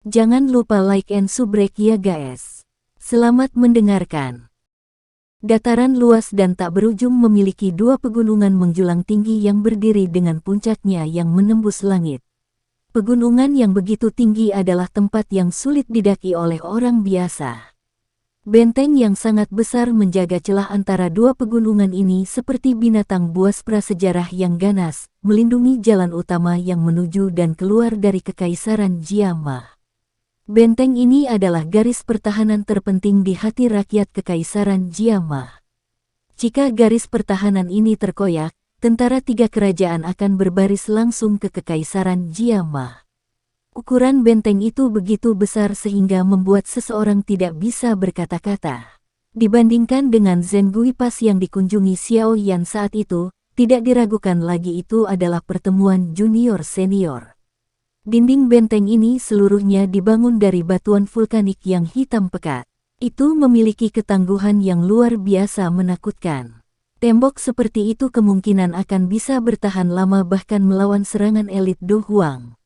Jangan lupa like and subrek ya guys. Selamat mendengarkan. Dataran luas dan tak berujung memiliki dua pegunungan menjulang tinggi yang berdiri dengan puncaknya yang menembus langit. Pegunungan yang begitu tinggi adalah tempat yang sulit didaki oleh orang biasa. Benteng yang sangat besar menjaga celah antara dua pegunungan ini seperti binatang buas prasejarah yang ganas, melindungi jalan utama yang menuju dan keluar dari Kekaisaran Jiamah. Benteng ini adalah garis pertahanan terpenting di hati rakyat Kekaisaran Jiamah. Jika garis pertahanan ini terkoyak, tentara tiga kerajaan akan berbaris langsung ke Kekaisaran Jiamah. Ukuran benteng itu begitu besar sehingga membuat seseorang tidak bisa berkata-kata. Dibandingkan dengan Zengui Pass yang dikunjungi Xiao Yan saat itu, tidak diragukan lagi itu adalah pertemuan junior-senior. Dinding benteng ini seluruhnya dibangun dari batuan vulkanik yang hitam pekat. Itu memiliki ketangguhan yang luar biasa menakutkan. Tembok seperti itu kemungkinan akan bisa bertahan lama bahkan melawan serangan elit Do Huang.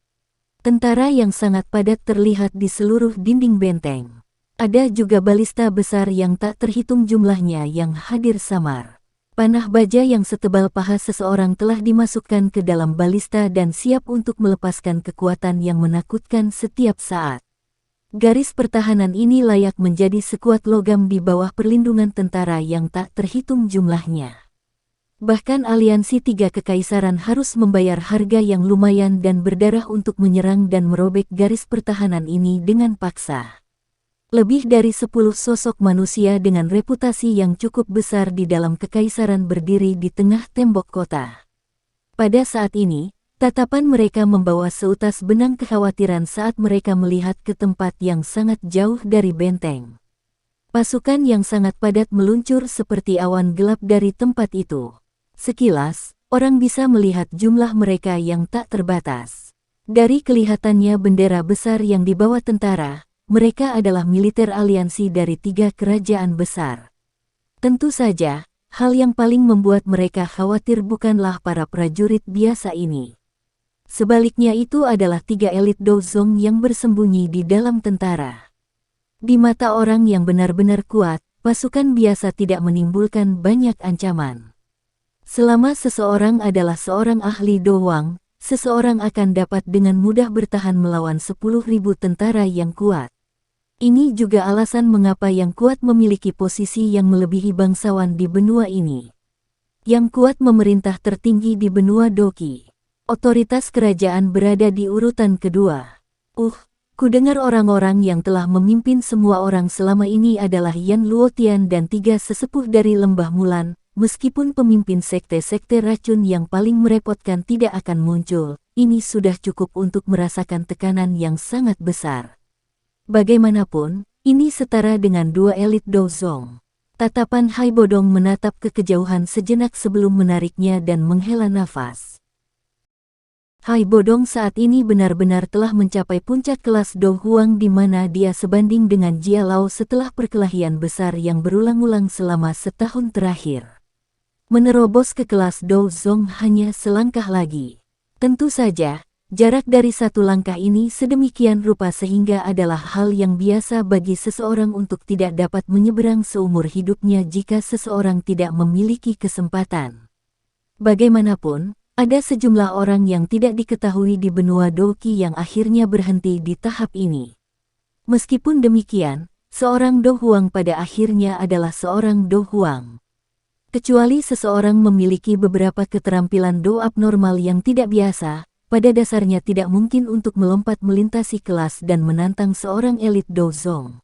Tentara yang sangat padat terlihat di seluruh dinding benteng. Ada juga balista besar yang tak terhitung jumlahnya yang hadir samar. Panah baja yang setebal paha seseorang telah dimasukkan ke dalam balista dan siap untuk melepaskan kekuatan yang menakutkan setiap saat. Garis pertahanan ini layak menjadi sekuat logam di bawah perlindungan tentara yang tak terhitung jumlahnya. Bahkan aliansi tiga kekaisaran harus membayar harga yang lumayan dan berdarah untuk menyerang dan merobek garis pertahanan ini dengan paksa. Lebih dari 10 sosok manusia dengan reputasi yang cukup besar di dalam kekaisaran berdiri di tengah tembok kota. Pada saat ini, tatapan mereka membawa seutas benang kekhawatiran saat mereka melihat ke tempat yang sangat jauh dari benteng. Pasukan yang sangat padat meluncur seperti awan gelap dari tempat itu. Sekilas, orang bisa melihat jumlah mereka yang tak terbatas. Dari kelihatannya bendera besar yang dibawa tentara, mereka adalah militer aliansi dari tiga kerajaan besar. Tentu saja, hal yang paling membuat mereka khawatir bukanlah para prajurit biasa ini. Sebaliknya itu adalah tiga elit Dozong yang bersembunyi di dalam tentara. Di mata orang yang benar-benar kuat, pasukan biasa tidak menimbulkan banyak ancaman. Selama seseorang adalah seorang ahli doang, seseorang akan dapat dengan mudah bertahan melawan 10.000 tentara yang kuat. Ini juga alasan mengapa yang kuat memiliki posisi yang melebihi bangsawan di benua ini. Yang kuat memerintah tertinggi di benua Doqi. Otoritas kerajaan berada di urutan kedua. Kudengar orang-orang yang telah memimpin semua orang selama ini adalah Yan Luotian dan tiga sesepuh dari Lembah Mulan. Meskipun pemimpin sekte-sekte racun yang paling merepotkan tidak akan muncul, ini sudah cukup untuk merasakan tekanan yang sangat besar. Bagaimanapun, ini setara dengan dua elit Dozong. Tatapan Hai Bodong menatap ke kejauhan sejenak sebelum menariknya dan menghela nafas. Hai Bodong saat ini benar-benar telah mencapai puncak kelas Do Huang di mana dia sebanding dengan Jia Lao setelah perkelahian besar yang berulang-ulang selama setahun terakhir. Menerobos ke kelas Dozong hanya selangkah lagi. Tentu saja, jarak dari satu langkah ini sedemikian rupa sehingga adalah hal yang biasa bagi seseorang untuk tidak dapat menyeberang seumur hidupnya jika seseorang tidak memiliki kesempatan. Bagaimanapun, ada sejumlah orang yang tidak diketahui di benua Doqi yang akhirnya berhenti di tahap ini. Meskipun demikian, seorang Do Huang pada akhirnya adalah seorang Do Huang. Kecuali seseorang memiliki beberapa keterampilan Do abnormal yang tidak biasa, pada dasarnya tidak mungkin untuk melompat melintasi kelas dan menantang seorang elit Dozong.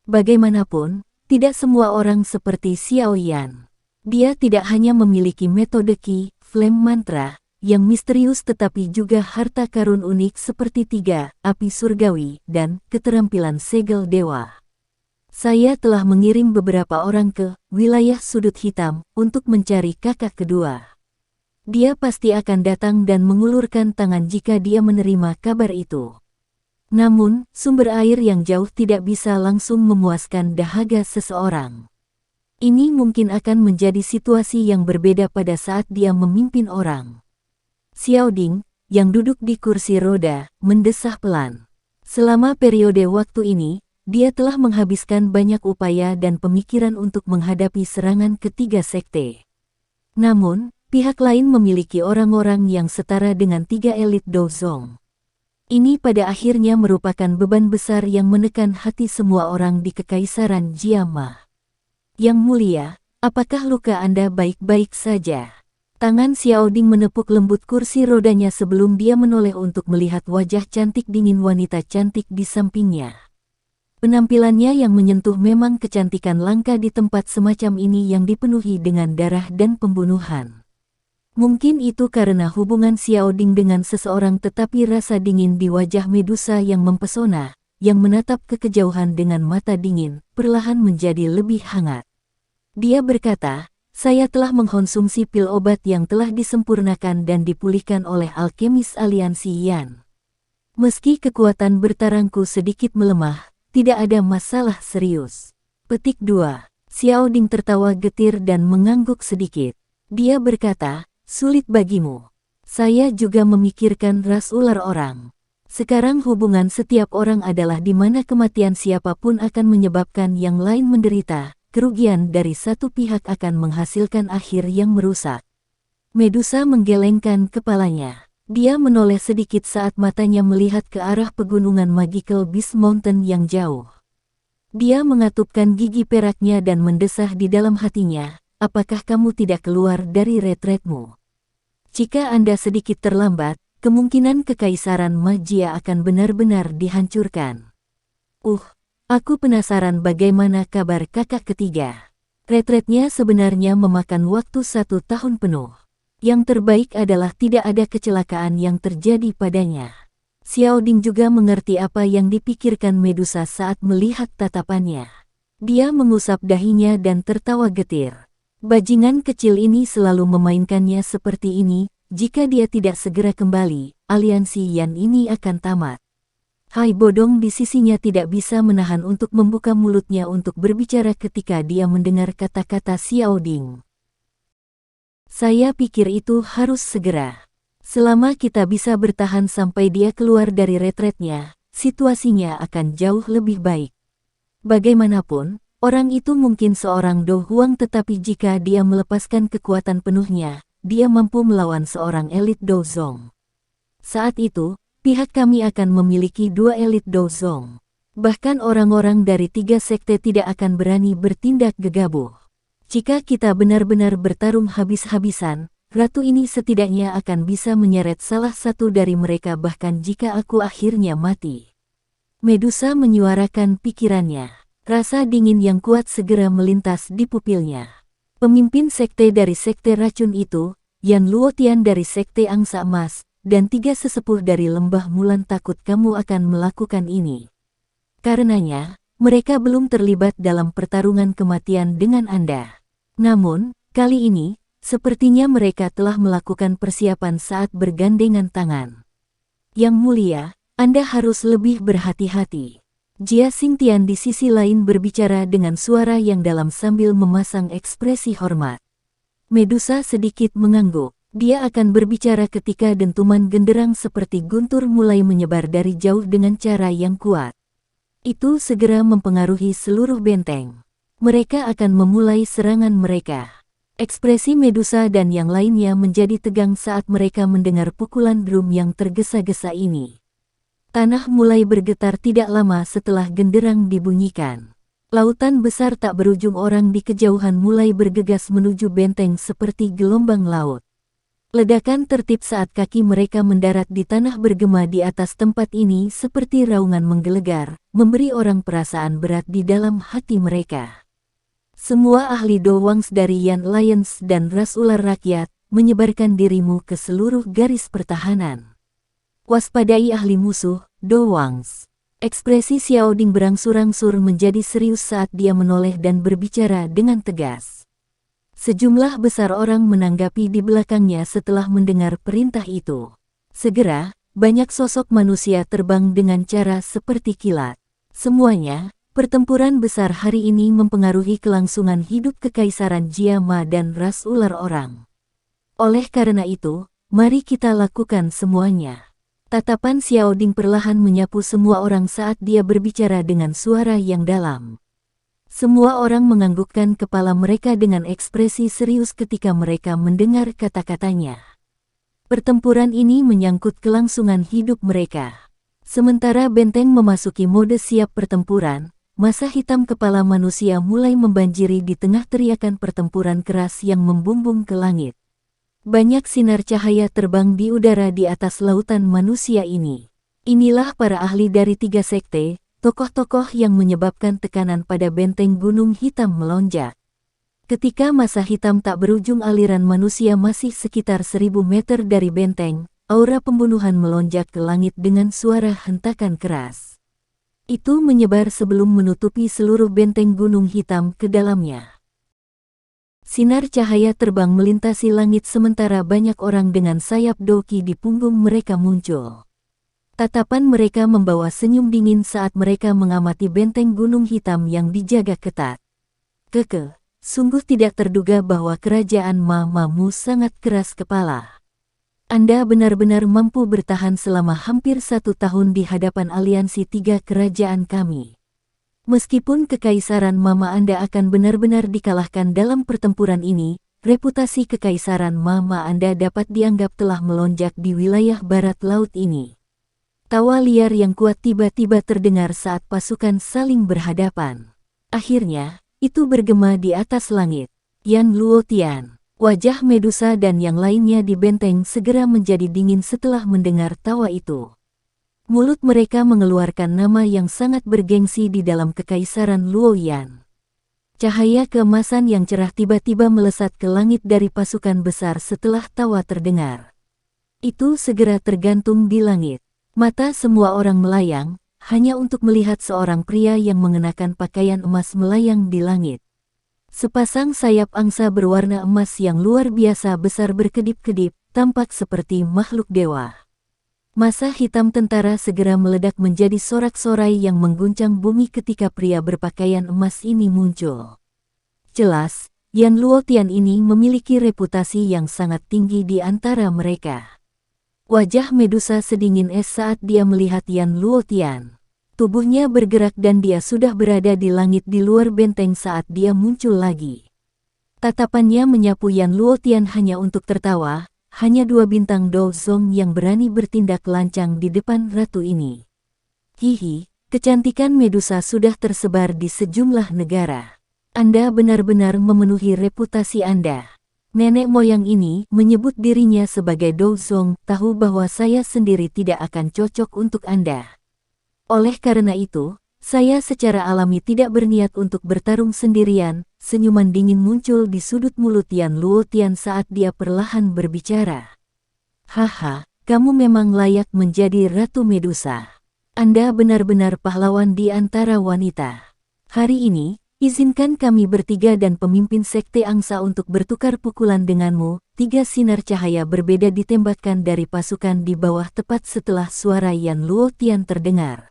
Bagaimanapun, tidak semua orang seperti Xiao Yan. Dia tidak hanya memiliki metode Qi, Flame Mantra, yang misterius tetapi juga harta karun unik seperti tiga, api surgawi, dan keterampilan segel dewa. Saya telah mengirim beberapa orang ke wilayah sudut hitam untuk mencari kakak kedua. Dia pasti akan datang dan mengulurkan tangan jika dia menerima kabar itu. Namun, sumber air yang jauh tidak bisa langsung memuaskan dahaga seseorang. Ini mungkin akan menjadi situasi yang berbeda pada saat dia memimpin orang. Xiao Ding, yang duduk di kursi roda, mendesah pelan. Selama periode waktu ini, dia telah menghabiskan banyak upaya dan pemikiran untuk menghadapi serangan ketiga sekte. Namun, pihak lain memiliki orang-orang yang setara dengan 3 elit Dozong. Ini pada akhirnya merupakan beban besar yang menekan hati semua orang di Kekaisaran Jiama. Yang mulia, apakah luka Anda baik-baik saja? Tangan Xiao Ding menepuk lembut kursi rodanya sebelum dia menoleh untuk melihat wajah cantik dingin wanita cantik di sampingnya. Penampilannya yang menyentuh memang kecantikan langka di tempat semacam ini yang dipenuhi dengan darah dan pembunuhan. Mungkin itu karena hubungan Xiao Ding dengan seseorang, tetapi rasa dingin di wajah Medusa yang mempesona, yang menatap ke kejauhan dengan mata dingin, perlahan menjadi lebih hangat. Dia berkata, "Saya telah mengkonsumsi pil obat yang telah disempurnakan dan dipulihkan oleh alkemis aliansi Yan. Meski kekuatan bertarangku sedikit melemah, tidak ada masalah serius." Petik 2. Xiao Ding tertawa getir dan mengangguk sedikit. Dia berkata, "Sulit bagimu. Saya juga memikirkan ras ular orang. Sekarang hubungan setiap orang adalah di mana kematian siapapun akan menyebabkan yang lain menderita. Kerugian dari satu pihak akan menghasilkan akhir yang merusak." Medusa menggelengkan kepalanya. Dia menoleh sedikit saat matanya melihat ke arah pegunungan Magical Beast Mountain yang jauh. Dia mengatupkan gigi peraknya dan mendesah di dalam hatinya, "Apakah kamu tidak keluar dari retretmu? Jika Anda sedikit terlambat, kemungkinan Kekaisaran Magia akan benar-benar dihancurkan." Aku penasaran bagaimana kabar kakak ketiga. Retretnya sebenarnya memakan waktu 1 tahun penuh. Yang terbaik adalah tidak ada kecelakaan yang terjadi padanya. Xiao Ding juga mengerti apa yang dipikirkan Medusa saat melihat tatapannya. Dia mengusap dahinya dan tertawa getir. Bajingan kecil ini selalu memainkannya seperti ini. Jika dia tidak segera kembali, aliansi Yan ini akan tamat. Hai Bodong di sisinya tidak bisa menahan untuk membuka mulutnya untuk berbicara ketika dia mendengar kata-kata Xiao Ding. "Saya pikir itu harus segera. Selama kita bisa bertahan sampai dia keluar dari retretnya, situasinya akan jauh lebih baik. Bagaimanapun, orang itu mungkin seorang Do Huang, tetapi jika dia melepaskan kekuatan penuhnya, dia mampu melawan seorang elit Dozong. Saat itu, pihak kami akan memiliki 2 elit Dozong. Bahkan orang-orang dari 3 sekte tidak akan berani bertindak gegabah. Jika kita benar-benar bertarung habis-habisan, ratu ini setidaknya akan bisa menyeret salah satu dari mereka bahkan jika aku akhirnya mati." Medusa menyuarakan pikirannya. Rasa dingin yang kuat segera melintas di pupilnya. Pemimpin sekte dari sekte racun itu, Yan Luotian dari sekte Angsa Emas, dan 3 sesepuh dari Lembah Mulan takut kamu akan melakukan ini. Karenanya, mereka belum terlibat dalam pertarungan kematian dengan Anda. Namun, kali ini, sepertinya mereka telah melakukan persiapan saat bergandengan tangan. Yang mulia, Anda harus lebih berhati-hati. Jia Xingtian di sisi lain berbicara dengan suara yang dalam sambil memasang ekspresi hormat. Medusa sedikit mengangguk. Dia akan berbicara ketika dentuman genderang seperti guntur mulai menyebar dari jauh dengan cara yang kuat. Itu segera mempengaruhi seluruh benteng. Mereka akan memulai serangan mereka. Ekspresi Medusa dan yang lainnya menjadi tegang saat mereka mendengar pukulan drum yang tergesa-gesa ini. Tanah mulai bergetar tidak lama setelah genderang dibunyikan. Lautan besar tak berujung orang di kejauhan mulai bergegas menuju benteng seperti gelombang laut. Ledakan tertib saat kaki mereka mendarat di tanah bergema di atas tempat ini seperti raungan menggelegar, memberi orang perasaan berat di dalam hati mereka. Semua ahli Dowangs dari Yan Alliance dan ras ular rakyat, menyebarkan dirimu ke seluruh garis pertahanan. Waspadai ahli musuh, Dowangs. Ekspresi Xiao Ding berangsur-angsur menjadi serius saat dia menoleh dan berbicara dengan tegas. Sejumlah besar orang menanggapi di belakangnya setelah mendengar perintah itu. Segera, banyak sosok manusia terbang dengan cara seperti kilat. Semuanya, pertempuran besar hari ini mempengaruhi kelangsungan hidup Kekaisaran Jiama dan ras ular orang. Oleh karena itu, mari kita lakukan semuanya. Tatapan Xiao Ding perlahan menyapu semua orang saat dia berbicara dengan suara yang dalam. Semua orang menganggukkan kepala mereka dengan ekspresi serius ketika mereka mendengar kata-katanya. Pertempuran ini menyangkut kelangsungan hidup mereka. Sementara benteng memasuki mode siap pertempuran, masa hitam kepala manusia mulai membanjiri di tengah teriakan pertempuran keras yang membumbung ke langit. Banyak sinar cahaya terbang di udara di atas lautan manusia ini. Inilah para ahli dari 3 sekte, tokoh-tokoh yang menyebabkan tekanan pada benteng Gunung Hitam melonjak. Ketika masa hitam tak berujung, aliran manusia masih sekitar 1000 meter dari benteng, aura pembunuhan melonjak ke langit dengan suara hentakan keras. Itu menyebar sebelum menutupi seluruh benteng Gunung Hitam ke dalamnya. Sinar cahaya terbang melintasi langit sementara banyak orang dengan sayap doki di punggung mereka muncul. Tatapan mereka membawa senyum dingin saat mereka mengamati benteng Gunung Hitam yang dijaga ketat. Sungguh tidak terduga bahwa kerajaan Mamamu sangat keras kepala. Anda benar-benar mampu bertahan selama hampir 1 tahun di hadapan aliansi 3 kerajaan kami. Meskipun kekaisaran Mama Anda akan benar-benar dikalahkan dalam pertempuran ini, reputasi kekaisaran Mama Anda dapat dianggap telah melonjak di wilayah barat laut ini. Tawa liar yang kuat tiba-tiba terdengar saat pasukan saling berhadapan. Akhirnya, itu bergema di atas langit. Yan Luotian, wajah Medusa dan yang lainnya di benteng segera menjadi dingin setelah mendengar tawa itu. Mulut mereka mengeluarkan nama yang sangat bergengsi di dalam kekaisaran Luoyan. Cahaya keemasan yang cerah tiba-tiba melesat ke langit dari pasukan besar setelah tawa terdengar. Itu segera tergantung di langit. Mata semua orang melayang, hanya untuk melihat seorang pria yang mengenakan pakaian emas melayang di langit. Sepasang sayap angsa berwarna emas yang luar biasa besar berkedip-kedip, tampak seperti makhluk dewa. Masa hitam tentara segera meledak menjadi sorak-sorai yang mengguncang bumi ketika pria berpakaian emas ini muncul. Jelas, Yan Luotian ini memiliki reputasi yang sangat tinggi di antara mereka. Wajah Medusa sedingin es saat dia melihat Yan Luotian. Tubuhnya bergerak dan dia sudah berada di langit di luar benteng saat dia muncul lagi. Tatapannya menyapu Yan Luotian hanya untuk tertawa. Hanya 2 bintang Dozong yang berani bertindak lancang di depan ratu ini. Hihi, kecantikan Medusa sudah tersebar di sejumlah negara. Anda benar-benar memenuhi reputasi Anda. Nenek moyang ini menyebut dirinya sebagai Dozong, tahu bahwa saya sendiri tidak akan cocok untuk Anda. Oleh karena itu, saya secara alami tidak berniat untuk bertarung sendirian. Senyuman dingin muncul di sudut mulut Yan Luotian saat dia perlahan berbicara. Haha, kamu memang layak menjadi Ratu Medusa. Anda benar-benar pahlawan di antara wanita. Hari ini, izinkan kami bertiga dan pemimpin sekte angsa untuk bertukar pukulan denganmu. 3 sinar cahaya berbeda ditembakkan dari pasukan di bawah tepat setelah suara Yan Luotian terdengar.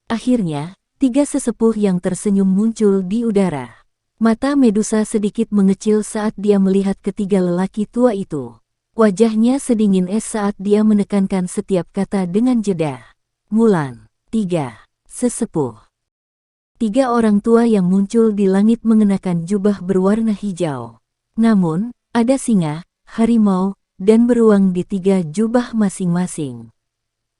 Akhirnya, 3 sesepuh yang tersenyum muncul di udara. Mata Medusa sedikit mengecil saat dia melihat ketiga lelaki tua itu. Wajahnya sedingin es saat dia menekankan setiap kata dengan jeda. Mulan, 3 sesepuh. 3 orang tua yang muncul di langit mengenakan jubah berwarna hijau. Namun, ada singa, harimau, dan beruang di 3 jubah masing-masing.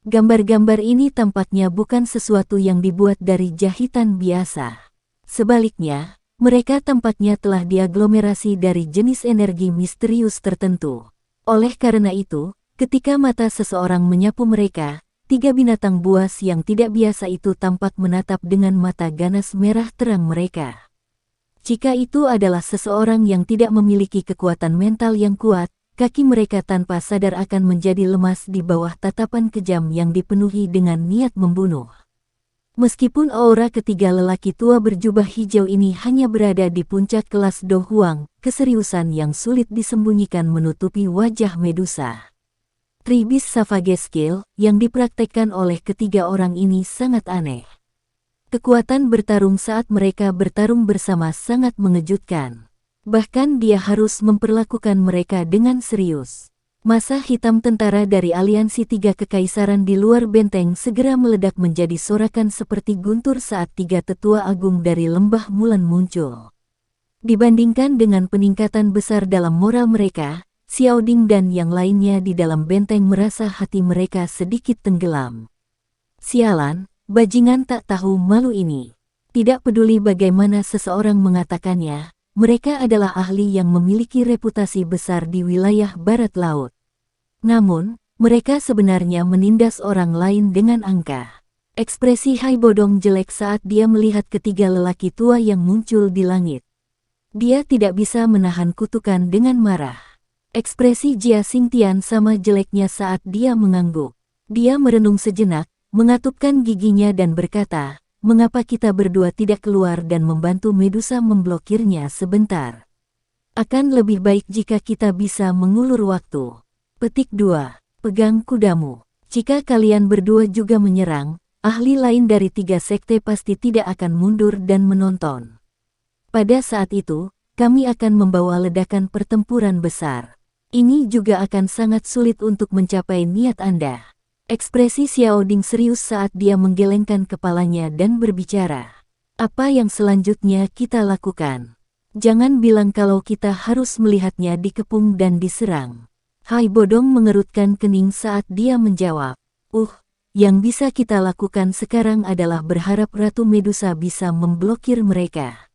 Gambar-gambar ini tampaknya bukan sesuatu yang dibuat dari jahitan biasa. Sebaliknya, mereka tampaknya telah diaglomerasi dari jenis energi misterius tertentu. Oleh karena itu, ketika mata seseorang menyapu mereka, 3 binatang buas yang tidak biasa itu tampak menatap dengan mata ganas merah terang mereka. Jika itu adalah seseorang yang tidak memiliki kekuatan mental yang kuat, kaki mereka tanpa sadar akan menjadi lemas di bawah tatapan kejam yang dipenuhi dengan niat membunuh. Meskipun aura ketiga lelaki tua berjubah hijau ini hanya berada di puncak kelas Do Huang, keseriusan yang sulit disembunyikan menutupi wajah Medusa. Tribis Savage Skill yang dipraktekkan oleh ketiga orang ini sangat aneh. Kekuatan bertarung saat mereka bertarung bersama sangat mengejutkan. Bahkan dia harus memperlakukan mereka dengan serius. Masa hitam tentara dari aliansi tiga kekaisaran di luar benteng segera meledak menjadi sorakan seperti guntur saat tiga tetua agung dari lembah Mulan muncul. Dibandingkan dengan peningkatan besar dalam moral mereka, Xiao Ding dan yang lainnya di dalam benteng merasa hati mereka sedikit tenggelam. Sialan, bajingan tak tahu malu ini. Tidak peduli bagaimana seseorang mengatakannya, mereka adalah ahli yang memiliki reputasi besar di wilayah barat laut. Namun, mereka sebenarnya menindas orang lain dengan angka. Ekspresi Hai Bodong jelek saat dia melihat ketiga lelaki tua yang muncul di langit. Dia tidak bisa menahan kutukan dengan marah. Ekspresi Jia Xingtian sama jeleknya saat dia mengangguk. Dia merenung sejenak, mengatupkan giginya dan berkata, "Mengapa kita berdua tidak keluar dan membantu Medusa memblokirnya sebentar? Akan lebih baik jika kita bisa mengulur waktu." Petik 2. Pegang kudamu. Jika kalian berdua juga menyerang, ahli lain dari tiga sekte pasti tidak akan mundur dan menonton. Pada saat itu, kami akan membawa ledakan pertempuran besar. Ini juga akan sangat sulit untuk mencapai niat Anda. Ekspresi Xiao Ding serius saat dia menggelengkan kepalanya dan berbicara. Apa yang selanjutnya kita lakukan? Jangan bilang kalau kita harus melihatnya dikepung dan diserang. Hai Bodong mengerutkan kening saat dia menjawab. Yang bisa kita lakukan sekarang adalah berharap Ratu Medusa bisa memblokir mereka.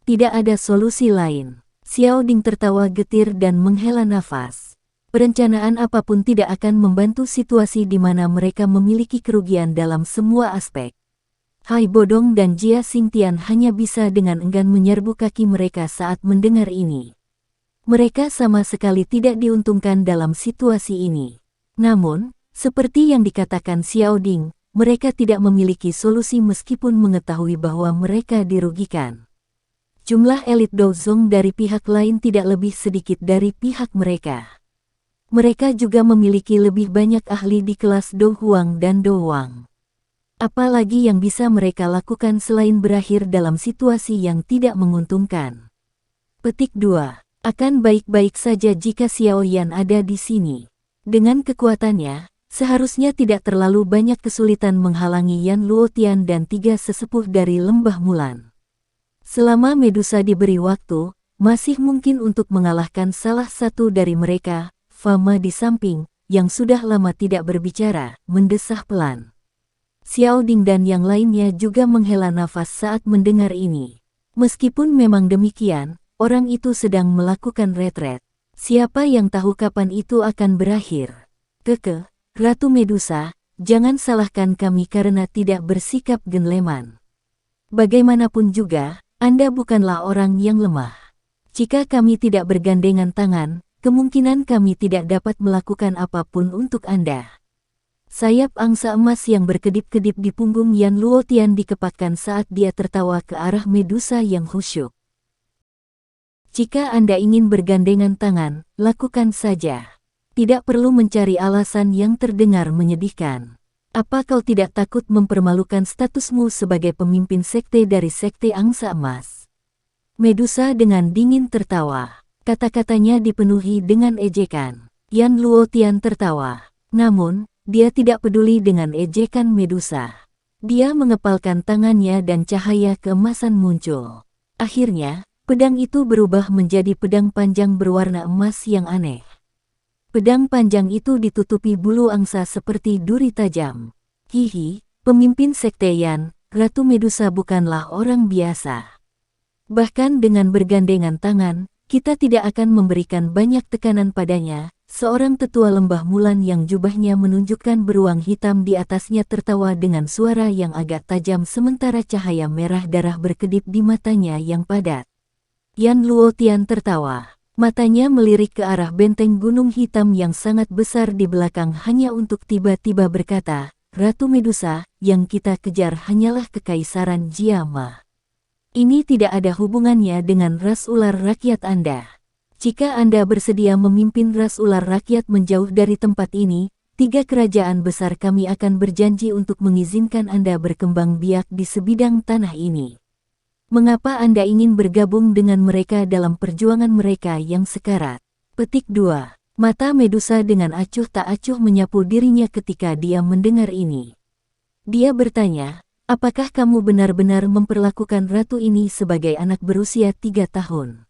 Tidak ada solusi lain. Xiao Ding tertawa getir dan menghela nafas. Perencanaan apapun tidak akan membantu situasi di mana mereka memiliki kerugian dalam semua aspek. Hai Bodong dan Jia Xingtian hanya bisa dengan enggan menyerbu kaki mereka saat mendengar ini. Mereka sama sekali tidak diuntungkan dalam situasi ini. Namun, seperti yang dikatakan Xiao Ding, mereka tidak memiliki solusi meskipun mengetahui bahwa mereka dirugikan. Jumlah elit Dozong dari pihak lain tidak lebih sedikit dari pihak mereka. Mereka juga memiliki lebih banyak ahli di kelas Do Huang dan Do Wang. Apalagi yang bisa mereka lakukan selain berakhir dalam situasi yang tidak menguntungkan. Petik 2. Akan baik-baik saja jika Xiao Yan ada di sini. Dengan kekuatannya, seharusnya tidak terlalu banyak kesulitan menghalangi Yan Luotian dan tiga sesepuh dari lembah Mulan. Selama Medusa diberi waktu, masih mungkin untuk mengalahkan salah satu dari mereka. Fama di samping, yang sudah lama tidak berbicara, mendesah pelan. Xiao Ding dan yang lainnya juga menghela nafas saat mendengar ini. Meskipun memang demikian, orang itu sedang melakukan retret. Siapa yang tahu kapan itu akan berakhir? Ratu Medusa, jangan salahkan kami karena tidak bersikap genleman. Bagaimanapun juga, Anda bukanlah orang yang lemah. Jika kami tidak bergandengan tangan, kemungkinan kami tidak dapat melakukan apapun untuk Anda. Sayap angsa emas yang berkedip-kedip di punggung Yan Luotian dikepakkan saat dia tertawa ke arah Medusa yang khusyuk. Jika Anda ingin bergandengan tangan, lakukan saja. Tidak perlu mencari alasan yang terdengar menyedihkan. Apa kau tidak takut mempermalukan statusmu sebagai pemimpin sekte dari sekte angsa emas? Medusa dengan dingin tertawa. Kata-katanya dipenuhi dengan ejekan. Yan Luotian tertawa. Namun, dia tidak peduli dengan ejekan Medusa. Dia mengepalkan tangannya dan cahaya keemasan muncul. Akhirnya, pedang itu berubah menjadi pedang panjang berwarna emas yang aneh. Pedang panjang itu ditutupi bulu angsa seperti duri tajam. Hihi, pemimpin sekte Yan, Ratu Medusa bukanlah orang biasa. Bahkan dengan bergandengan tangan, kita tidak akan memberikan banyak tekanan padanya. Seorang tetua lembah Mulan yang jubahnya menunjukkan beruang hitam di atasnya tertawa dengan suara yang agak tajam sementara cahaya merah darah berkedip di matanya yang padat. Yan Luotian tertawa. Matanya melirik ke arah benteng gunung hitam yang sangat besar di belakang hanya untuk tiba-tiba berkata, Ratu Medusa, yang kita kejar hanyalah kekaisaran Jiama. Ini tidak ada hubungannya dengan ras ular rakyat Anda. Jika Anda bersedia memimpin ras ular rakyat menjauh dari tempat ini, 3 kerajaan besar kami akan berjanji untuk mengizinkan Anda berkembang biak di sebidang tanah ini. Mengapa Anda ingin bergabung dengan mereka dalam perjuangan mereka yang sekarat? Petik 2. Mata Medusa dengan acuh tak acuh menyapu dirinya ketika dia mendengar ini. Dia bertanya, apakah kamu benar-benar memperlakukan ratu ini sebagai anak berusia 3 tahun?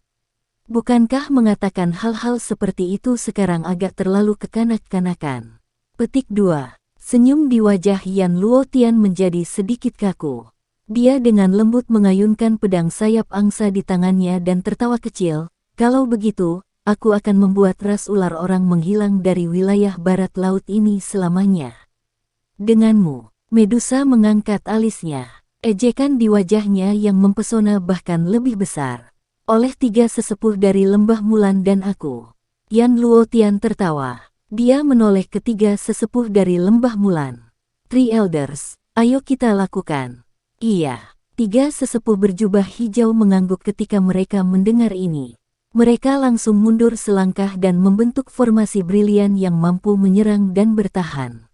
Bukankah mengatakan hal-hal seperti itu sekarang agak terlalu kekanak-kanakan? Petik 2. Senyum di wajah Yan Luotian menjadi sedikit kaku. Dia dengan lembut mengayunkan pedang sayap angsa di tangannya dan tertawa kecil. Kalau begitu, aku akan membuat ras ular orang menghilang dari wilayah barat laut ini selamanya. Denganmu, Medusa mengangkat alisnya. Ejekan di wajahnya yang mempesona bahkan lebih besar. Oleh 3 sesepuh dari Lembah Mulan dan aku. Yan Luotian tertawa. Dia menoleh ke 3 sesepuh dari Lembah Mulan. Three Elders, ayo kita lakukan. Iya, 3 sesepuh berjubah hijau mengangguk ketika mereka mendengar ini. Mereka langsung mundur selangkah dan membentuk formasi brilian yang mampu menyerang dan bertahan.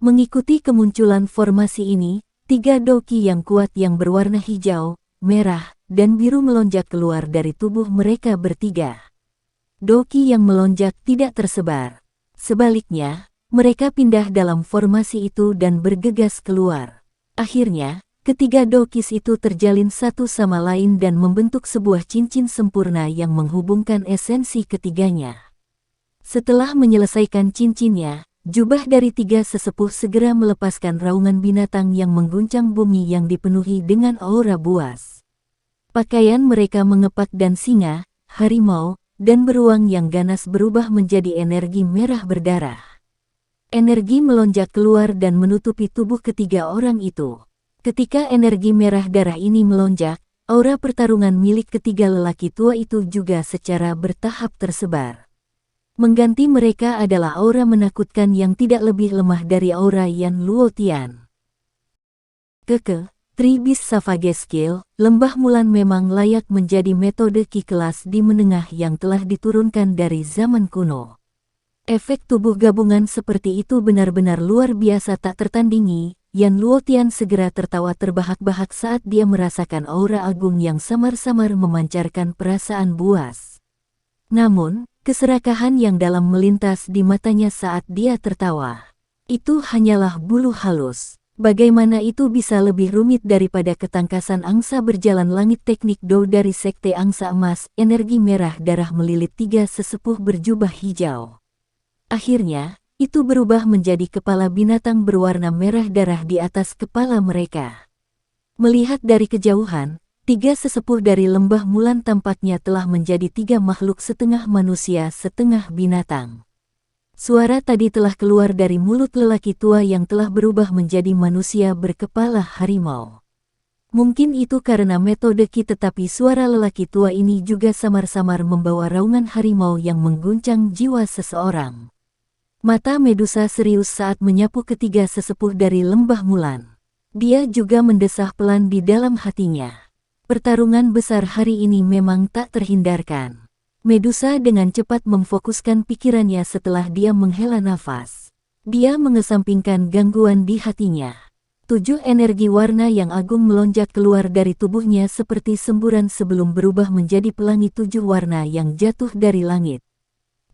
Mengikuti kemunculan formasi ini, 3 doki yang kuat yang berwarna hijau, merah, dan biru melonjak keluar dari tubuh mereka bertiga. Doki yang melonjak tidak tersebar. Sebaliknya, mereka pindah dalam formasi itu dan bergegas keluar. Akhirnya, ketiga dokis itu terjalin satu sama lain dan membentuk sebuah cincin sempurna yang menghubungkan esensi ketiganya. Setelah menyelesaikan cincinnya, jubah dari 3 sesepuh segera melepaskan raungan binatang yang mengguncang bumi yang dipenuhi dengan aura buas. Pakaian mereka mengepak dan singa, harimau, dan beruang yang ganas berubah menjadi energi merah berdarah. Energi melonjak keluar dan menutupi tubuh ketiga orang itu. Ketika energi merah darah ini melonjak, aura pertarungan milik ketiga lelaki tua itu juga secara bertahap tersebar. Mengganti mereka adalah aura menakutkan yang tidak lebih lemah dari aura Yan Luotian. Tribis Savage Skill, Lembah Mulan memang layak menjadi metode ki kelas di menengah yang telah diturunkan dari zaman kuno. Efek tubuh gabungan seperti itu benar-benar luar biasa tak tertandingi. Yan Luotian segera tertawa terbahak-bahak saat dia merasakan aura agung yang samar-samar memancarkan perasaan buas. Namun, keserakahan yang dalam melintas di matanya saat dia tertawa. Itu hanyalah bulu halus. Bagaimana itu bisa lebih rumit daripada ketangkasan angsa berjalan langit teknik Do dari Sekte Angsa Emas, energi merah darah melilit 3 sesepuh berjubah hijau. Akhirnya, itu berubah menjadi kepala binatang berwarna merah darah di atas kepala mereka. Melihat dari kejauhan, 3 sesepuh dari Lembah Mulan tampaknya telah menjadi 3 makhluk setengah manusia setengah binatang. Suara tadi telah keluar dari mulut lelaki tua yang telah berubah menjadi manusia berkepala harimau. Mungkin itu karena metode ki, tetapi suara lelaki tua ini juga samar-samar membawa raungan harimau yang mengguncang jiwa seseorang. Mata Medusa serius saat menyapu ketiga sesepuh dari Lembah Mulan. Dia juga mendesah pelan di dalam hatinya. Pertarungan besar hari ini memang tak terhindarkan. Medusa dengan cepat memfokuskan pikirannya setelah dia menghela nafas. Dia mengesampingkan gangguan di hatinya. 7 energi warna yang agung melonjak keluar dari tubuhnya seperti semburan sebelum berubah menjadi pelangi 7 warna yang jatuh dari langit.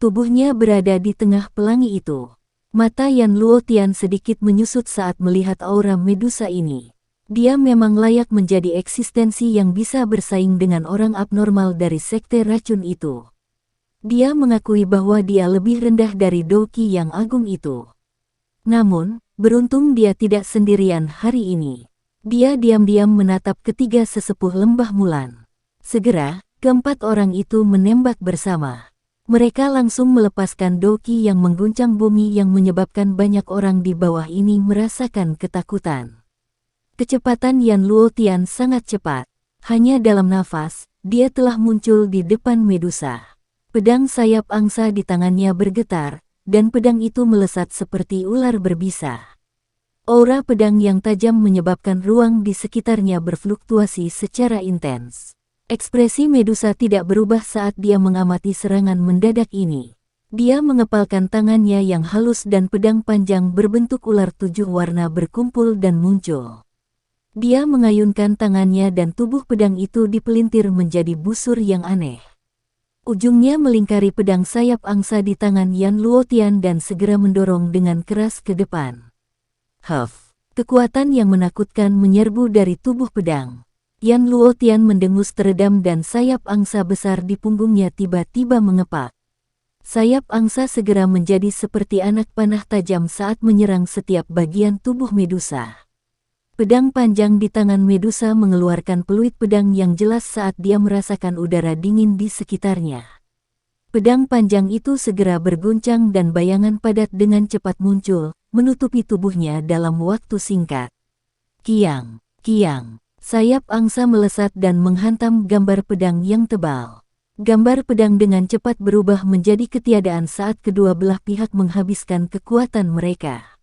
Tubuhnya berada di tengah pelangi itu. Mata Yan Luotian sedikit menyusut saat melihat aura Medusa ini. Dia memang layak menjadi eksistensi yang bisa bersaing dengan orang abnormal dari sekte racun itu. Dia mengakui bahwa dia lebih rendah dari Doki yang agung itu. Namun, beruntung dia tidak sendirian hari ini. Dia diam-diam menatap ketiga sesepuh Lembah Mulan. Segera, keempat orang itu menembak bersama. Mereka langsung melepaskan Doki yang mengguncang bumi yang menyebabkan banyak orang di bawah ini merasakan ketakutan. Kecepatan Yan Luotian sangat cepat. Hanya dalam nafas, dia telah muncul di depan Medusa. Pedang sayap angsa di tangannya bergetar, dan pedang itu melesat seperti ular berbisa. Aura pedang yang tajam menyebabkan ruang di sekitarnya berfluktuasi secara intens. Ekspresi Medusa tidak berubah saat dia mengamati serangan mendadak ini. Dia mengepalkan tangannya yang halus dan pedang panjang berbentuk ular 7 warna berkumpul dan muncul. Dia mengayunkan tangannya dan tubuh pedang itu dipelintir menjadi busur yang aneh. Ujungnya melingkari pedang sayap angsa di tangan Yan Luotian dan segera mendorong dengan keras ke depan. Huff! Kekuatan yang menakutkan menyerbu dari tubuh pedang. Yan Luotian mendengus teredam dan sayap angsa besar di punggungnya tiba-tiba mengepak. Sayap angsa segera menjadi seperti anak panah tajam saat menyerang setiap bagian tubuh Medusa. Pedang panjang di tangan Medusa mengeluarkan peluit pedang yang jelas saat dia merasakan udara dingin di sekitarnya. Pedang panjang itu segera berguncang dan bayangan padat dengan cepat muncul, menutupi tubuhnya dalam waktu singkat. Kiang, kiang, sayap angsa melesat dan menghantam gambar pedang yang tebal. Gambar pedang dengan cepat berubah menjadi ketiadaan saat kedua belah pihak menghabiskan kekuatan mereka.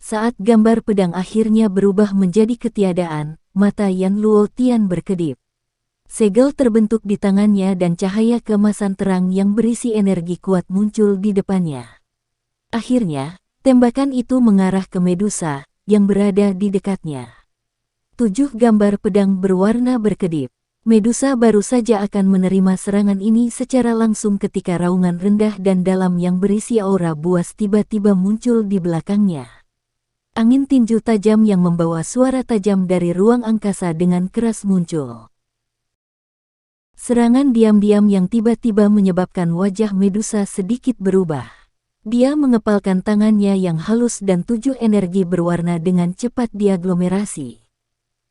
Saat gambar pedang akhirnya berubah menjadi ketiadaan, mata Yan Luotian berkedip. Segel terbentuk di tangannya dan cahaya keemasan terang yang berisi energi kuat muncul di depannya. Akhirnya, tembakan itu mengarah ke Medusa, yang berada di dekatnya. 7 gambar pedang berwarna berkedip. Medusa baru saja akan menerima serangan ini secara langsung ketika raungan rendah dan dalam yang berisi aura buas tiba-tiba muncul di belakangnya. Angin tinju tajam yang membawa suara tajam dari ruang angkasa dengan keras muncul. Serangan diam-diam yang tiba-tiba menyebabkan wajah Medusa sedikit berubah. Dia mengepalkan tangannya yang halus dan 7 energi berwarna dengan cepat diaglomerasi.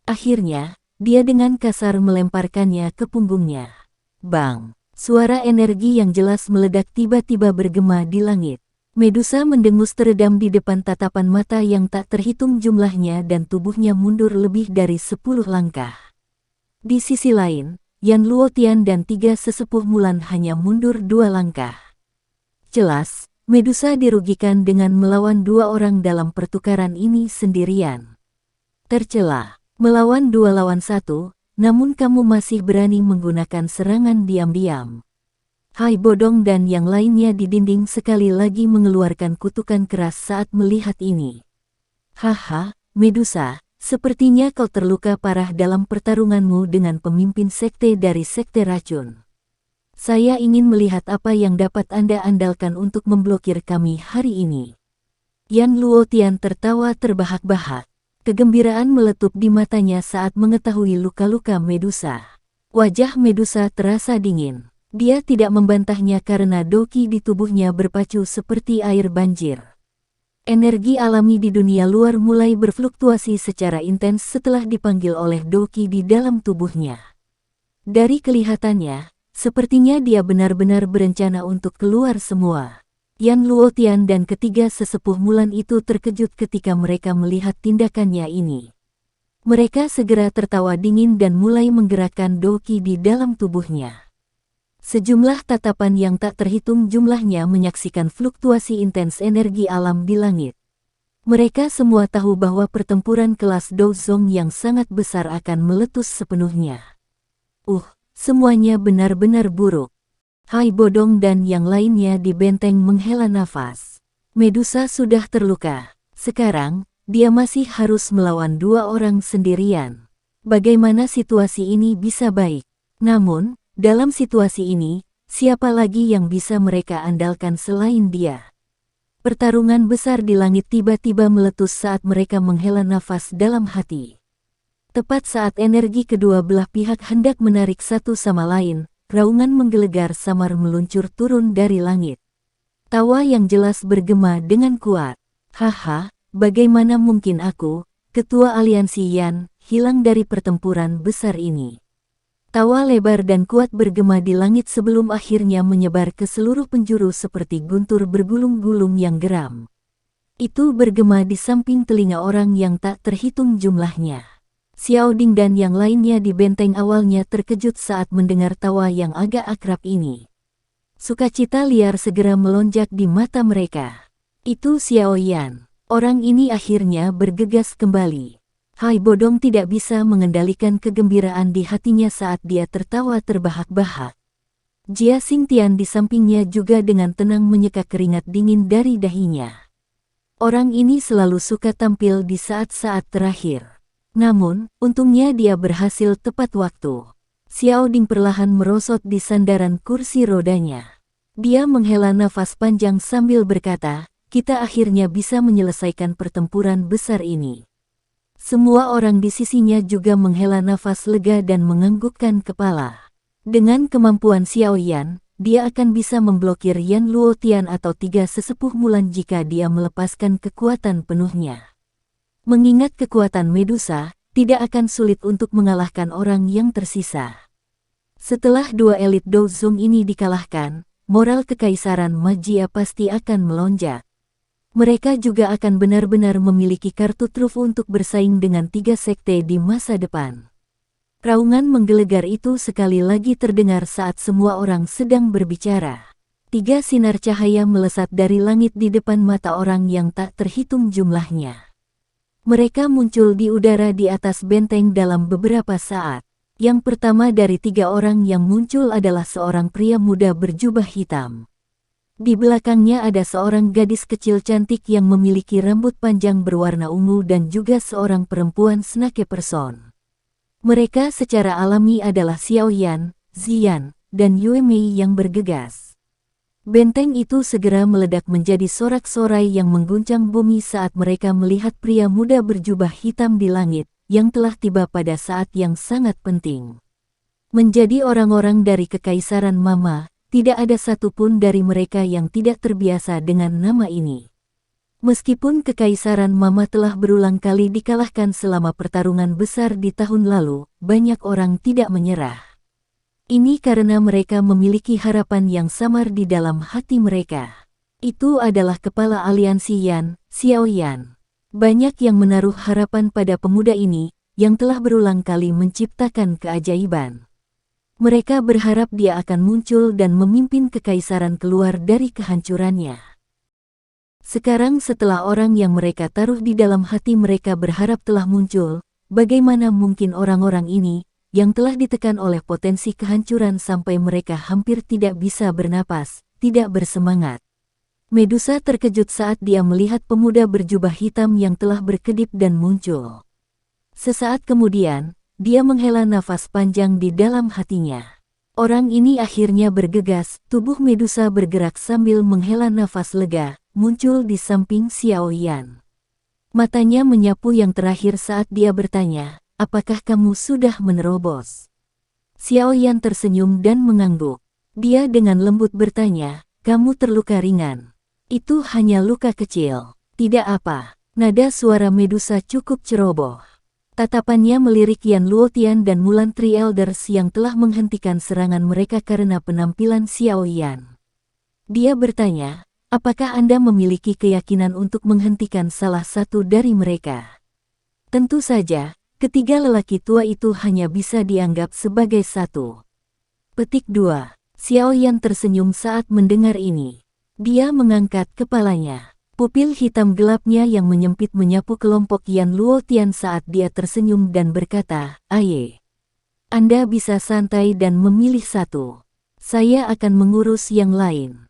Akhirnya, dia dengan kasar melemparkannya ke punggungnya. Bang! Suara energi yang jelas meledak tiba-tiba bergema di langit. Medusa mendengus teredam di depan tatapan mata yang tak terhitung jumlahnya dan tubuhnya mundur lebih dari 10 langkah. Di sisi lain, Yan Luotian dan 3 sesepuh Mulan hanya mundur 2 langkah. Jelas, Medusa dirugikan dengan melawan 2 orang dalam pertukaran ini sendirian. Tercela. Melawan 2 lawan 1, namun kamu masih berani menggunakan serangan diam-diam. Hai Bodong dan yang lainnya di dinding sekali lagi mengeluarkan kutukan keras saat melihat ini. Haha, Medusa, sepertinya kau terluka parah dalam pertarunganmu dengan pemimpin sekte dari sekte racun. Saya ingin melihat apa yang dapat Anda andalkan untuk memblokir kami hari ini. Yan Luotian tertawa terbahak-bahak. Kegembiraan meletup di matanya saat mengetahui luka-luka Medusa. Wajah Medusa terasa dingin. Dia tidak membantahnya karena doki di tubuhnya berpacu seperti air banjir. Energi alami di dunia luar mulai berfluktuasi secara intens setelah dipanggil oleh doki di dalam tubuhnya. Dari kelihatannya, sepertinya dia benar-benar berencana untuk keluar semua. Yan Luotian dan ketiga sesepuh Mulan itu terkejut ketika mereka melihat tindakannya ini. Mereka segera tertawa dingin dan mulai menggerakkan doki di dalam tubuhnya. Sejumlah tatapan yang tak terhitung jumlahnya menyaksikan fluktuasi intens energi alam di langit. Mereka semua tahu bahwa pertempuran kelas Douzong yang sangat besar akan meletus sepenuhnya. Semuanya benar-benar buruk. Hai Bodong dan yang lainnya di benteng menghela nafas. Medusa sudah terluka. Sekarang, dia masih harus melawan 2 orang sendirian. Bagaimana situasi ini bisa baik? Namun, dalam situasi ini, siapa lagi yang bisa mereka andalkan selain dia? Pertarungan besar di langit tiba-tiba meletus saat mereka menghela nafas dalam hati. Tepat saat energi kedua belah pihak hendak menarik satu sama lain, raungan menggelegar samar meluncur turun dari langit. Tawa yang jelas bergema dengan kuat. Haha, bagaimana mungkin aku, ketua aliansi Yan, hilang dari pertempuran besar ini. Tawa lebar dan kuat bergema di langit sebelum akhirnya menyebar ke seluruh penjuru seperti guntur bergulung-gulung yang geram. Itu bergema di samping telinga orang yang tak terhitung jumlahnya. Xiao Ding dan yang lainnya di benteng awalnya terkejut saat mendengar tawa yang agak akrab ini. Sukacita liar segera melonjak di mata mereka. Itu Xiao Yan. Orang ini akhirnya bergegas kembali. Hai Bodong tidak bisa mengendalikan kegembiraan di hatinya saat dia tertawa terbahak-bahak. Jia Xingtian di sampingnya juga dengan tenang menyeka keringat dingin dari dahinya. Orang ini selalu suka tampil di saat-saat terakhir. Namun, untungnya dia berhasil tepat waktu. Xiao Ding perlahan merosot di sandaran kursi rodanya. Dia menghela nafas panjang sambil berkata, kita akhirnya bisa menyelesaikan pertempuran besar ini. Semua orang di sisinya juga menghela nafas lega dan menganggukkan kepala. Dengan kemampuan Xiao Yan, dia akan bisa memblokir Yan Luotian atau tiga sesepuh Mulan jika dia melepaskan kekuatan penuhnya. Mengingat kekuatan Medusa, tidak akan sulit untuk mengalahkan orang yang tersisa. Setelah dua elit Douzong ini dikalahkan, moral kekaisaran Magia pasti akan melonjak. Mereka juga akan benar-benar memiliki kartu truf untuk bersaing dengan tiga sekte di masa depan. Raungan menggelegar itu sekali lagi terdengar saat semua orang sedang berbicara. Tiga sinar cahaya melesat dari langit di depan mata orang yang tak terhitung jumlahnya. Mereka muncul di udara di atas benteng dalam beberapa saat. Yang pertama dari tiga orang yang muncul adalah seorang pria muda berjubah hitam. Di belakangnya ada seorang gadis kecil cantik yang memiliki rambut panjang berwarna ungu dan juga seorang perempuan snake person. Mereka secara alami adalah Xiao Yan, Ziyan, dan Yue Mei yang bergegas. Benteng itu segera meledak menjadi sorak-sorai yang mengguncang bumi saat mereka melihat pria muda berjubah hitam di langit, yang telah tiba pada saat yang sangat penting. Menjadi orang-orang dari Kekaisaran Mama, tidak ada satupun dari mereka yang tidak terbiasa dengan nama ini. Meskipun Kekaisaran Mama telah berulang kali dikalahkan selama pertarungan besar di tahun lalu, banyak orang tidak menyerah. Ini karena mereka memiliki harapan yang samar di dalam hati mereka. Itu adalah kepala aliansi Yan, Xiao Yan. Banyak yang menaruh harapan pada pemuda ini, yang telah berulang kali menciptakan keajaiban. Mereka berharap dia akan muncul dan memimpin kekaisaran keluar dari kehancurannya. Sekarang setelah orang yang mereka taruh di dalam hati mereka berharap telah muncul, bagaimana mungkin orang-orang ini, yang telah ditekan oleh potensi kehancuran sampai mereka hampir tidak bisa bernapas, tidak bersemangat. Medusa terkejut saat dia melihat pemuda berjubah hitam yang telah berkedip dan muncul. Sesaat kemudian, dia menghela nafas panjang di dalam hatinya. Orang ini akhirnya bergegas, tubuh Medusa bergerak sambil menghela nafas lega, muncul di samping Xiao Yan. Matanya menyapu yang terakhir saat dia bertanya, apakah kamu sudah menerobos? Xiao Yan tersenyum dan mengangguk. Dia dengan lembut bertanya, kamu terluka ringan. Itu hanya luka kecil. Tidak apa. Nada suara Medusa cukup ceroboh. Tatapannya melirik Yan Luotian dan Mulan Three Elders yang telah menghentikan serangan mereka karena penampilan Xiao Yan. Dia bertanya, apakah Anda memiliki keyakinan untuk menghentikan salah satu dari mereka? Tentu saja. Ketiga lelaki tua itu hanya bisa dianggap sebagai satu. Petik 2. Xiao Yan tersenyum saat mendengar ini. Dia mengangkat kepalanya. Pupil hitam gelapnya yang menyempit menyapu kelompok Yan Luotian saat dia tersenyum dan berkata, Aye. Anda bisa santai dan memilih satu. Saya akan mengurus yang lain.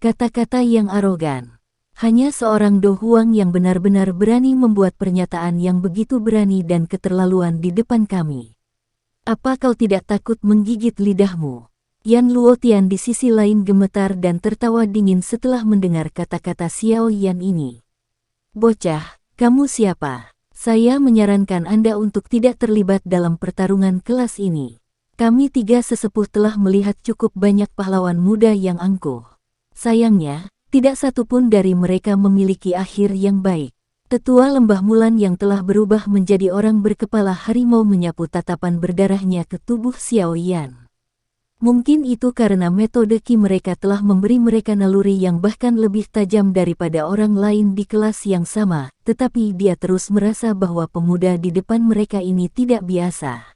Kata-kata yang arogan. Hanya seorang Do Huang yang benar-benar berani membuat pernyataan yang begitu berani dan keterlaluan di depan kami. Apa kau tidak takut menggigit lidahmu? Yan Luotian di sisi lain gemetar dan tertawa dingin setelah mendengar kata-kata Xiao Yan ini. Bocah, kamu siapa? Saya menyarankan Anda untuk tidak terlibat dalam pertarungan kelas ini. Kami tiga sesepuh telah melihat cukup banyak pahlawan muda yang angkuh. Sayangnya, tidak satupun dari mereka memiliki akhir yang baik. Tetua Lembah Mulan yang telah berubah menjadi orang berkepala harimau menyapu tatapan berdarahnya ke tubuh Xiao Yan. Mungkin itu karena metode Qi mereka telah memberi mereka naluri yang bahkan lebih tajam daripada orang lain di kelas yang sama, tetapi dia terus merasa bahwa pemuda di depan mereka ini tidak biasa.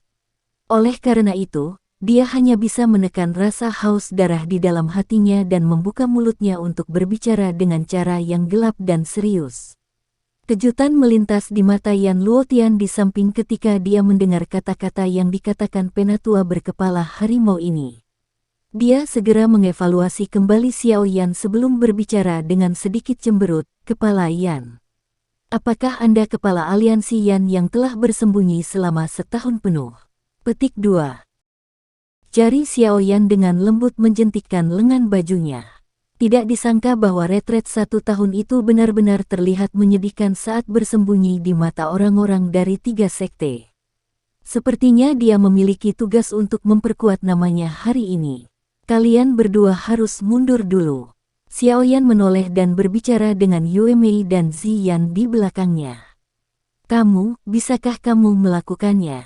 Oleh karena itu, dia hanya bisa menekan rasa haus darah di dalam hatinya dan membuka mulutnya untuk berbicara dengan cara yang gelap dan serius. Kejutan melintas di mata Yan Luotian di samping ketika dia mendengar kata-kata yang dikatakan penatua berkepala harimau ini. Dia segera mengevaluasi kembali Xiao Yan sebelum berbicara dengan sedikit cemberut, Kepala Yan. Apakah Anda kepala aliansi Yan yang telah bersembunyi selama setahun penuh? Petik 2. Jari Xiaoyan dengan lembut menjentikkan lengan bajunya. Tidak disangka bahwa retret 1 tahun itu benar-benar terlihat menyedihkan saat bersembunyi di mata orang-orang dari 3 sekte. Sepertinya dia memiliki tugas untuk memperkuat namanya hari ini. Kalian berdua harus mundur dulu. Xiaoyan menoleh dan berbicara dengan Yue Mei dan Ziyan di belakangnya. Bisakah kamu melakukannya?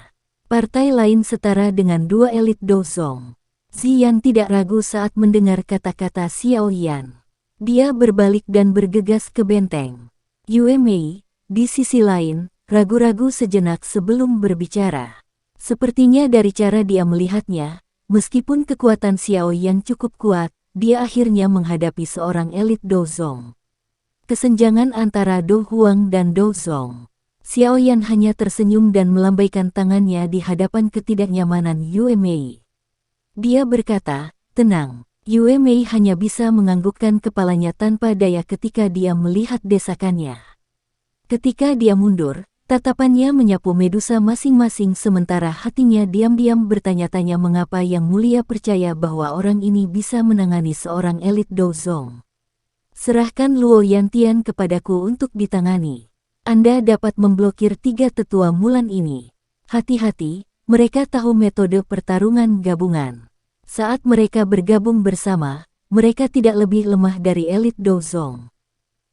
Partai lain setara dengan 2 elit Dozong. Ziyan tidak ragu saat mendengar kata-kata Xiaoyan. Dia berbalik dan bergegas ke benteng. Yue Mei, di sisi lain, ragu-ragu sejenak sebelum berbicara. Sepertinya dari cara dia melihatnya, meskipun kekuatan Xiaoyan cukup kuat, dia akhirnya menghadapi seorang elit Dozong. Kesenjangan antara Do Huang dan Dozong. Xiaoyan hanya tersenyum dan melambaikan tangannya di hadapan ketidaknyamanan Yue Mei. Dia berkata, tenang. Yue Mei hanya bisa menganggukkan kepalanya tanpa daya ketika dia melihat desakannya. Ketika dia mundur, tatapannya menyapu Medusa masing-masing sementara hatinya diam-diam bertanya-tanya mengapa Yang Mulia percaya bahwa orang ini bisa menangani seorang elit Dozong. Serahkan Luo Yantian kepadaku untuk ditangani. Anda dapat memblokir 3 tetua Mulan ini. Hati-hati, mereka tahu metode pertarungan gabungan. Saat mereka bergabung bersama, mereka tidak lebih lemah dari elit Dozong.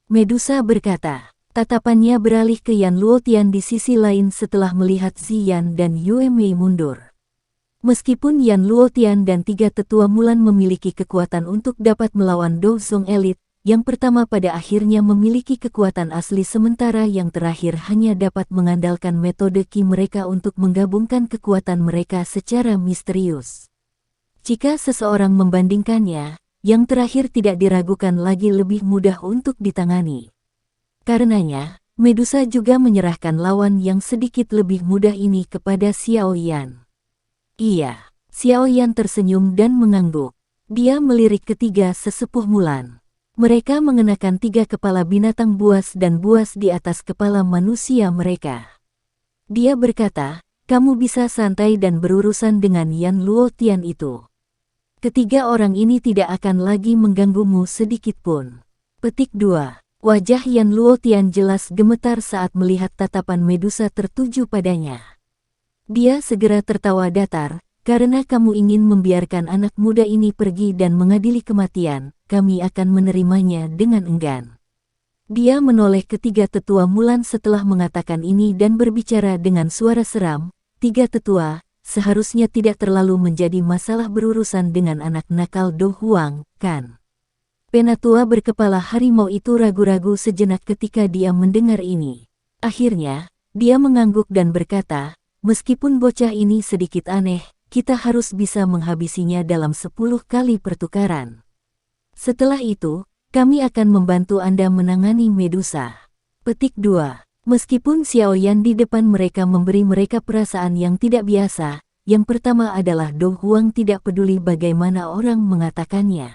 Medusa berkata, tatapannya beralih ke Yan Luotian di sisi lain setelah melihat Ziyan dan Yue Mei mundur. Meskipun Yan Luotian dan 3 tetua Mulan memiliki kekuatan untuk dapat melawan Dozong elit, yang pertama pada akhirnya memiliki kekuatan asli sementara yang terakhir hanya dapat mengandalkan metode Qi mereka untuk menggabungkan kekuatan mereka secara misterius. Jika seseorang membandingkannya, yang terakhir tidak diragukan lagi lebih mudah untuk ditangani. Karenanya, Medusa juga menyerahkan lawan yang sedikit lebih mudah ini kepada Xiaoyan. Iya, Xiaoyan tersenyum dan mengangguk. Dia melirik ketiga sesepuh Mulan. Mereka mengenakan 3 kepala binatang buas dan buas di atas kepala manusia mereka. Dia berkata, kamu bisa santai dan berurusan dengan Yan Luotian itu. Ketiga orang ini tidak akan lagi mengganggumu sedikit pun. Petik 2. Wajah Yan Luotian jelas gemetar saat melihat tatapan Medusa tertuju padanya. Dia segera tertawa datar, karena kamu ingin membiarkan anak muda ini pergi dan mengadili kematian, kami akan menerimanya dengan enggan. Dia menoleh ketiga tetua Mulan setelah mengatakan ini dan berbicara dengan suara seram, 3 tetua, seharusnya tidak terlalu menjadi masalah berurusan dengan anak nakal Do Huang, kan? Penatua berkepala harimau itu ragu-ragu sejenak ketika dia mendengar ini. Akhirnya, dia mengangguk dan berkata, meskipun bocah ini sedikit aneh, kita harus bisa menghabisinya dalam 10 kali pertukaran. Setelah itu, kami akan membantu Anda menangani Medusa. Petik 2. Meskipun Xiaoyan di depan mereka memberi mereka perasaan yang tidak biasa, yang pertama adalah Do Huang tidak peduli bagaimana orang mengatakannya.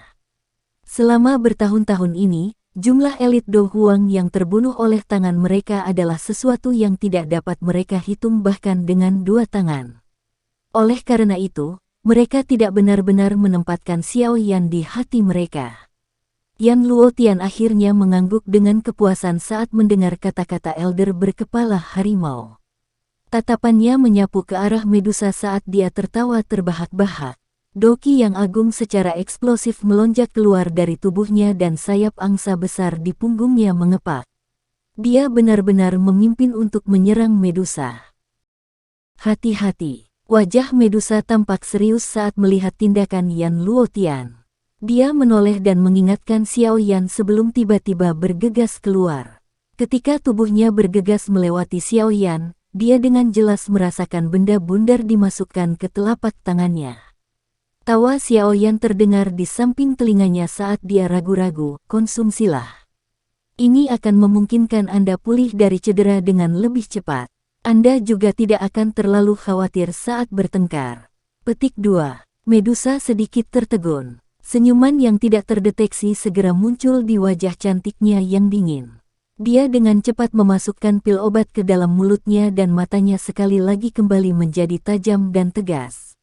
Selama bertahun-tahun ini, jumlah elit Do Huang yang terbunuh oleh tangan mereka adalah sesuatu yang tidak dapat mereka hitung bahkan dengan 2 tangan. Oleh karena itu, mereka tidak benar-benar menempatkan Xiaoyan di hati mereka. Yan Luotian akhirnya mengangguk dengan kepuasan saat mendengar kata-kata elder berkepala harimau. Tatapannya menyapu ke arah Medusa saat dia tertawa terbahak-bahak. Doki yang agung secara eksplosif melonjak keluar dari tubuhnya dan sayap angsa besar di punggungnya mengepak. Dia benar-benar memimpin untuk menyerang Medusa. Hati-hati. Wajah Medusa tampak serius saat melihat tindakan Yan Luotian. Dia menoleh dan mengingatkan Xiaoyan sebelum tiba-tiba bergegas keluar. Ketika tubuhnya bergegas melewati Xiaoyan, dia dengan jelas merasakan benda bundar dimasukkan ke telapak tangannya. Tawa Xiaoyan terdengar di samping telinganya saat dia ragu-ragu, konsumsilah. Ini akan memungkinkan Anda pulih dari cedera dengan lebih cepat. Anda juga tidak akan terlalu khawatir saat bertengkar. Petik 2. Medusa sedikit tertegun. Senyuman yang tidak terdeteksi segera muncul di wajah cantiknya yang dingin. Dia dengan cepat memasukkan pil obat ke dalam mulutnya dan matanya sekali lagi kembali menjadi tajam dan tegas.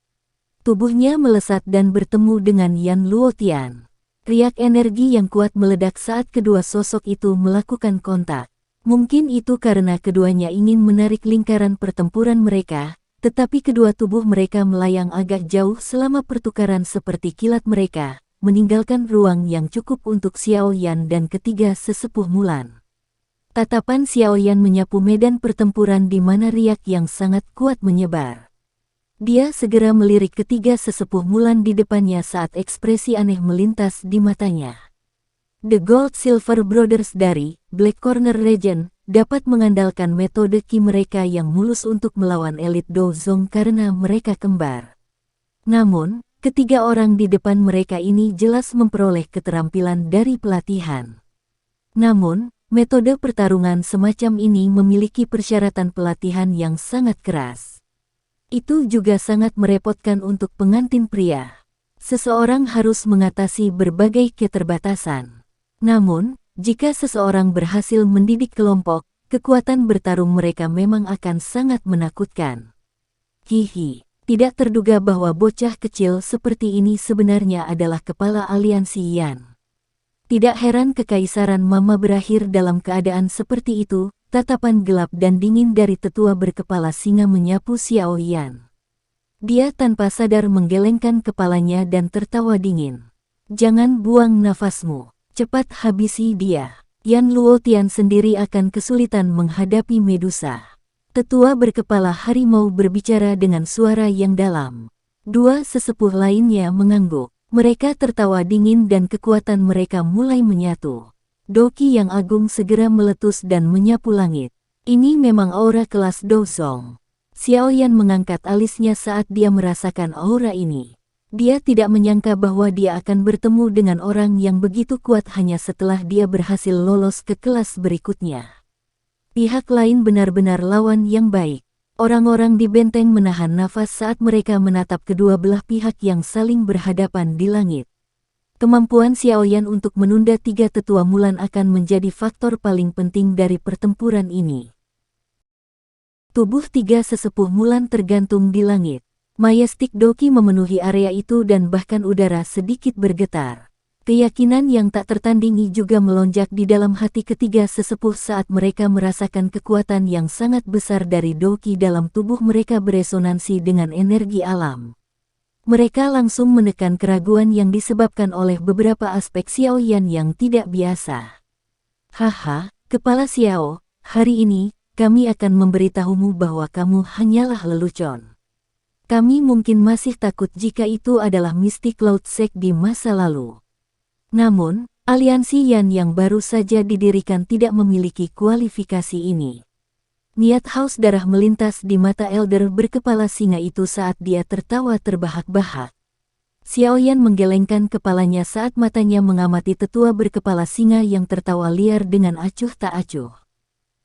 Tubuhnya melesat dan bertemu dengan Yan Luotian. Riak energi yang kuat meledak saat kedua sosok itu melakukan kontak. Mungkin itu karena keduanya ingin menarik lingkaran pertempuran mereka, tetapi kedua tubuh mereka melayang agak jauh selama pertukaran seperti kilat mereka, meninggalkan ruang yang cukup untuk Xiao Yan dan ketiga sesepuh Mulan. Tatapan Xiao Yan menyapu medan pertempuran di mana riak yang sangat kuat menyebar. Dia segera melirik ketiga sesepuh Mulan di depannya saat ekspresi aneh melintas di matanya. The Gold Silver Brothers dari Black Corner Region dapat mengandalkan metode ki mereka yang mulus untuk melawan elit Dozong karena mereka kembar. Namun, ketiga orang di depan mereka ini jelas memperoleh keterampilan dari pelatihan. Namun, metode pertarungan semacam ini memiliki persyaratan pelatihan yang sangat keras. Itu juga sangat merepotkan untuk pengantin pria. Seseorang harus mengatasi berbagai keterbatasan. Namun, jika seseorang berhasil mendidik kelompok, kekuatan bertarung mereka memang akan sangat menakutkan. Hihi, tidak terduga bahwa bocah kecil seperti ini sebenarnya adalah kepala aliansi Yan. Tidak heran kekaisaran Mama berakhir dalam keadaan seperti itu. Tatapan gelap dan dingin dari tetua berkepala singa menyapu Xiao Yan. Dia tanpa sadar menggelengkan kepalanya dan tertawa dingin. Jangan buang nafasmu, cepat habisi dia. Yan Luotian sendiri akan kesulitan menghadapi Medusa. Tetua berkepala harimau berbicara dengan suara yang dalam. Dua sesepuh lainnya mengangguk. Mereka tertawa dingin dan kekuatan mereka mulai menyatu. Doki yang agung segera meletus dan menyapu langit. Ini memang aura kelas Dozong. Xiao Yan mengangkat alisnya saat dia merasakan aura ini. Dia tidak menyangka bahwa dia akan bertemu dengan orang yang begitu kuat hanya setelah dia berhasil lolos ke kelas berikutnya. Pihak lain benar-benar lawan yang baik. Orang-orang di benteng menahan nafas saat mereka menatap kedua belah pihak yang saling berhadapan di langit. Kemampuan Xiao Yan untuk menunda tiga tetua Mulan akan menjadi faktor paling penting dari pertempuran ini. Tubuh tiga sesepuh Mulan tergantung di langit. Majestic Doki memenuhi area itu dan bahkan udara sedikit bergetar. Keyakinan yang tak tertandingi juga melonjak di dalam hati ketiga sesepuh saat mereka merasakan kekuatan yang sangat besar dari Doki dalam tubuh mereka beresonansi dengan energi alam. Mereka langsung menekan keraguan yang disebabkan oleh beberapa aspek Xiao Yan yang tidak biasa. Haha, Kepala Xiao, hari ini, kami akan memberitahumu bahwa kamu hanyalah lelucon. Kami mungkin masih takut jika itu adalah Mystic Cloud Sect di masa lalu. Namun, aliansi Yan yang baru saja didirikan tidak memiliki kualifikasi ini. Niat haus darah melintas di mata elder berkepala singa itu saat dia tertawa terbahak-bahak. Xiao Yan menggelengkan kepalanya saat matanya mengamati tetua berkepala singa yang tertawa liar dengan acuh tak acuh.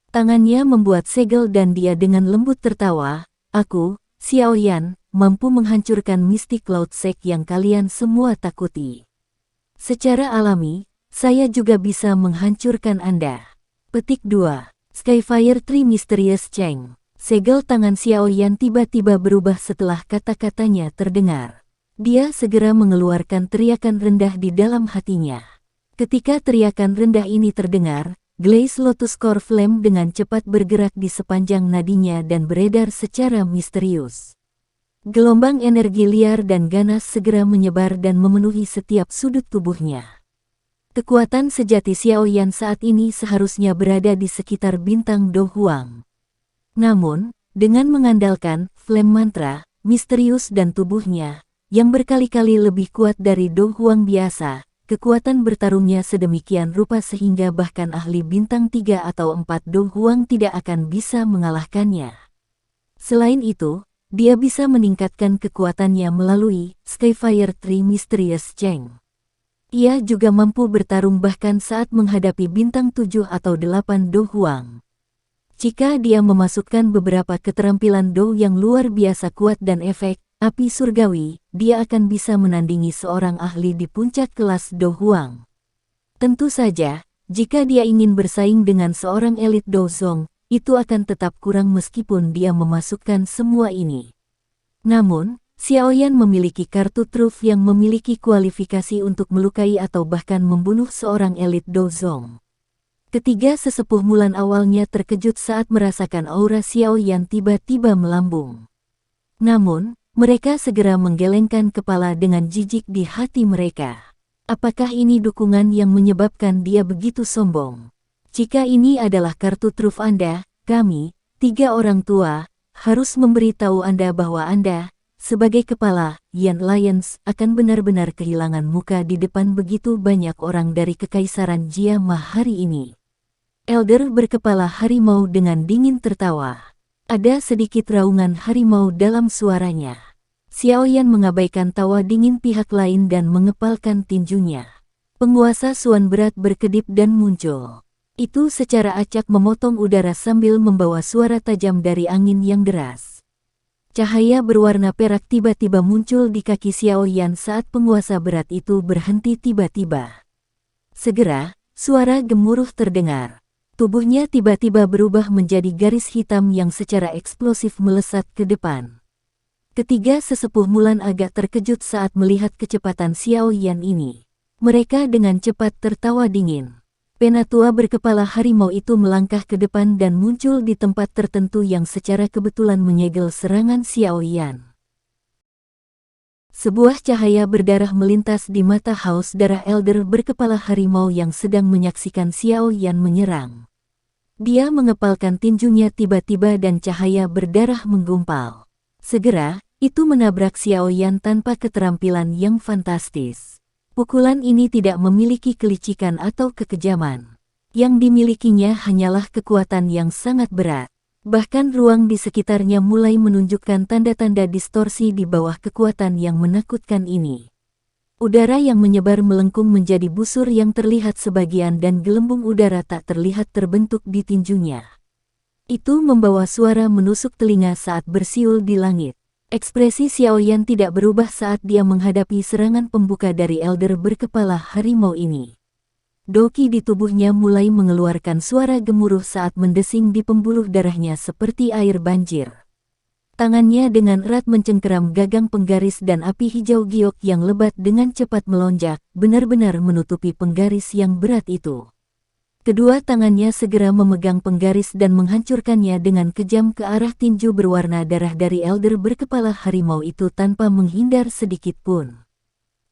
Tangannya membuat segel dan dia dengan lembut tertawa, "Aku, Xiao Yan, mampu menghancurkan Mystic Cloud Sect yang kalian semua takuti. Secara alami, saya juga bisa menghancurkan Anda." Petik 2. Skyfire Tree Mysterious Cheng. Segel tangan Xiao Yan tiba-tiba berubah setelah kata-katanya terdengar. Dia segera mengeluarkan teriakan rendah di dalam hatinya. Ketika teriakan rendah ini terdengar, Glaze Lotus Core Flame dengan cepat bergerak di sepanjang nadinya dan beredar secara misterius. Gelombang energi liar dan ganas segera menyebar dan memenuhi setiap sudut tubuhnya. Kekuatan sejati Xiao Yan saat ini seharusnya berada di sekitar bintang Do Huang. Namun, dengan mengandalkan flame mantra, misterius dan tubuhnya, yang berkali-kali lebih kuat dari Do Huang biasa, kekuatan bertarungnya sedemikian rupa sehingga bahkan ahli bintang 3 atau 4 Do Huang tidak akan bisa mengalahkannya. Selain itu, dia bisa meningkatkan kekuatannya melalui Skyfire Tree Mysterious Cheng. Ia juga mampu bertarung bahkan saat menghadapi bintang 7 atau 8 Do Huang. Jika dia memasukkan beberapa keterampilan Do yang luar biasa kuat dan efek api surgawi, dia akan bisa menandingi seorang ahli di puncak kelas Do Huang. Tentu saja, jika dia ingin bersaing dengan seorang elit Dozong, itu akan tetap kurang meskipun dia memasukkan semua ini. Namun, Xiaoyan memiliki kartu truf yang memiliki kualifikasi untuk melukai atau bahkan membunuh seorang elit Dozong. Ketiga sesepuh Mulan awalnya terkejut saat merasakan aura Xiaoyan tiba-tiba melambung. Namun, mereka segera menggelengkan kepala dengan jijik di hati mereka. Apakah ini dukungan yang menyebabkan dia begitu sombong? Jika ini adalah kartu truf Anda, kami, 3 orang tua, harus memberitahu Anda bahwa Anda, sebagai kepala Yan Lions, akan benar-benar kehilangan muka di depan begitu banyak orang dari Kekaisaran Jia Ma hari ini. Elder berkepala harimau dengan dingin tertawa. Ada sedikit raungan harimau dalam suaranya. Xiaoyan mengabaikan tawa dingin pihak lain dan mengepalkan tinjunya. Penguasa Suan berat berkedip dan muncul. Itu secara acak memotong udara sambil membawa suara tajam dari angin yang deras. Cahaya berwarna perak tiba-tiba muncul di kaki Xiaoyan saat penguasa berat itu berhenti tiba-tiba. Segera, suara gemuruh terdengar. Tubuhnya tiba-tiba berubah menjadi garis hitam yang secara eksplosif melesat ke depan. Ketiga sesepuh Mulan agak terkejut saat melihat kecepatan Xiaoyan ini. Mereka dengan cepat tertawa dingin. Penatua berkepala harimau itu melangkah ke depan dan muncul di tempat tertentu yang secara kebetulan menyegel serangan Xiaoyan. Sebuah cahaya berdarah melintas di mata haus darah Elder berkepala harimau yang sedang menyaksikan Xiaoyan menyerang. Dia mengepalkan tinjunya tiba-tiba dan cahaya berdarah menggumpal. Segera, itu menabrak Xiaoyan tanpa keterampilan yang fantastis. Pukulan ini tidak memiliki kelicikan atau kekejaman. Yang dimilikinya hanyalah kekuatan yang sangat berat. Bahkan ruang di sekitarnya mulai menunjukkan tanda-tanda distorsi di bawah kekuatan yang menakutkan ini. Udara yang menyebar melengkung menjadi busur yang terlihat sebagian dan gelembung udara tak terlihat terbentuk di tinjunya. Itu membawa suara menusuk telinga saat bersiul di langit. Ekspresi Xiaoyan tidak berubah saat dia menghadapi serangan pembuka dari Elder berkepala harimau ini. Doki di tubuhnya mulai mengeluarkan suara gemuruh saat mendesing di pembuluh darahnya seperti air banjir. Tangannya dengan erat mencengkeram gagang penggaris dan api hijau giok yang lebat dengan cepat melonjak, benar-benar menutupi penggaris yang berat itu. Kedua tangannya segera memegang penggaris dan menghancurkannya dengan kejam ke arah tinju berwarna darah dari Elder berkepala harimau itu tanpa menghindar sedikit pun.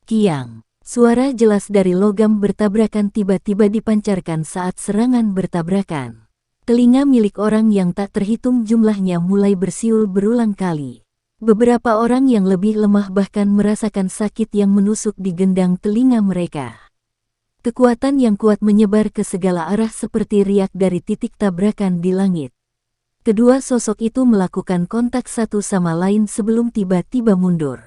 Kiang. Suara jelas dari logam bertabrakan tiba-tiba dipancarkan saat serangan bertabrakan. Telinga milik orang yang tak terhitung jumlahnya mulai bersiul berulang kali. Beberapa orang yang lebih lemah bahkan merasakan sakit yang menusuk di gendang telinga mereka. Kekuatan yang kuat menyebar ke segala arah seperti riak dari titik tabrakan di langit. Kedua sosok itu melakukan kontak satu sama lain sebelum tiba-tiba mundur.